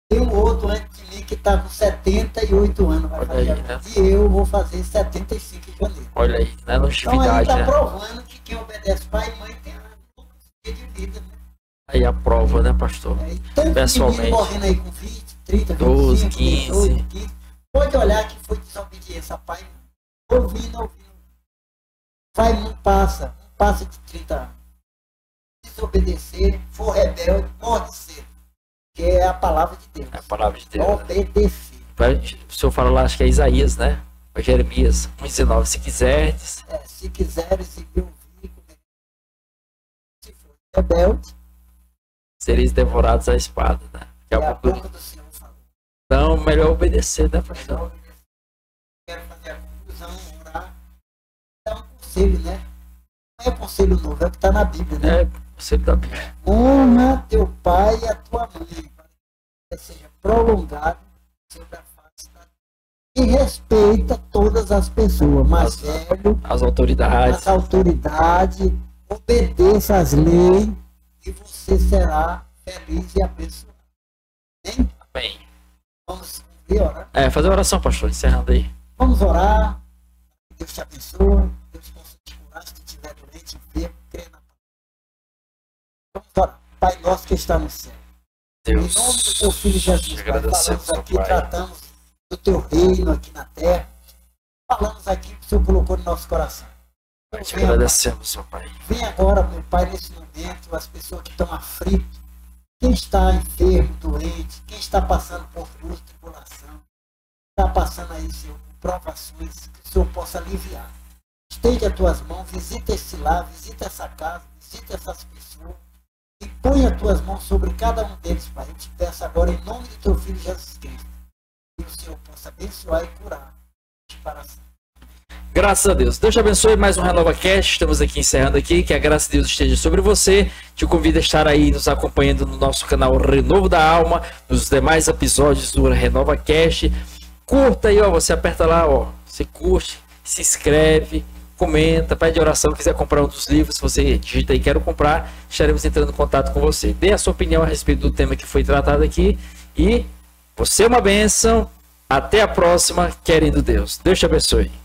[SPEAKER 2] Tem um outro antes de mim que está com 78 anos. Vai fazer aí, né? E eu vou fazer 75 de janeiro.
[SPEAKER 1] Olha aí, né?
[SPEAKER 2] Então aí está
[SPEAKER 1] né?
[SPEAKER 2] provando que quem obedece pai e mãe tem um dia de vida, né?
[SPEAKER 1] Aí a prova, né, pastor? Pessoalmente.
[SPEAKER 2] Morrendo aí com 20, 30,
[SPEAKER 1] 12,
[SPEAKER 2] 25,
[SPEAKER 1] 15.
[SPEAKER 2] 18, 15. Pode olhar que foi desobediência a pai e mãe. Ouvindo. Pai não passa de 30 anos. Desobedecer, for rebelde, morre cedo. Que é a palavra de Deus.
[SPEAKER 1] É a palavra de Deus.
[SPEAKER 2] Obedecer.
[SPEAKER 1] Né? O senhor fala lá, acho que é Isaías, né? Ou Jeremias 1,19. Se quiseres.
[SPEAKER 2] Se quiseres seguir o rico, se for rebelde,
[SPEAKER 1] sereis devorados à espada, né? Que
[SPEAKER 2] a boca do Senhor falou.
[SPEAKER 1] Então, melhor obedecer, né, pastor?
[SPEAKER 2] Quero fazer a conclusão, orar. Dar um conselho, né? Não é conselho novo, é o que está na Bíblia, né?
[SPEAKER 1] É, conselho da Bíblia.
[SPEAKER 2] Honra teu pai e a tua mãe, para que seja prolongado sobre a face da terra. E respeita todas as pessoas, mais velho,
[SPEAKER 1] as autoridades.
[SPEAKER 2] Obedeça às leis, e você será feliz e abençoado. Amém?
[SPEAKER 1] Amém.
[SPEAKER 2] Vamos orar.
[SPEAKER 1] Fazer uma oração, pastor, encerrando aí.
[SPEAKER 2] Vamos orar. Deus te abençoe. Deus possa te curar se estiver doente, enfermo, crê na palavra. Vamos orar. Pai nosso que está no céu.
[SPEAKER 1] Deus,
[SPEAKER 2] em nome do teu Filho Jesus, Pai, falamos aqui,
[SPEAKER 1] Pai.
[SPEAKER 2] tratamos do teu reino aqui na terra. Falamos aqui que o Senhor colocou no nosso coração.
[SPEAKER 1] Nós te agradecemos, ó Pai.
[SPEAKER 2] Vem agora, meu Pai, nesse momento, as pessoas que estão aflitas, quem está enfermo, doente, quem está passando por dor, tribulação, está passando aí, Senhor, por provações, que o Senhor possa aliviar. Estende as tuas mãos, visita esse lar, visita essa casa, visita essas pessoas e põe as tuas mãos sobre cada um deles, Pai. Eu te peço agora, em nome do teu Filho Jesus Cristo, que o Senhor possa abençoar e curar para sempre.
[SPEAKER 1] Graças a Deus. Deus te abençoe. Mais um Renova Cast. Estamos aqui encerrando aqui. Que a graça de Deus esteja sobre você. Te convido a estar aí nos acompanhando no nosso canal Renovo da Alma, nos demais episódios do Renova Cast. Curta aí, ó. Você aperta lá, ó. Você curte, se inscreve, comenta, pede oração. Quiser comprar um dos livros, você digita aí quero comprar, estaremos entrando em contato com você. Dê a sua opinião a respeito do tema que foi tratado aqui. E você é uma bênção. Até a próxima, querendo Deus. Deus te abençoe.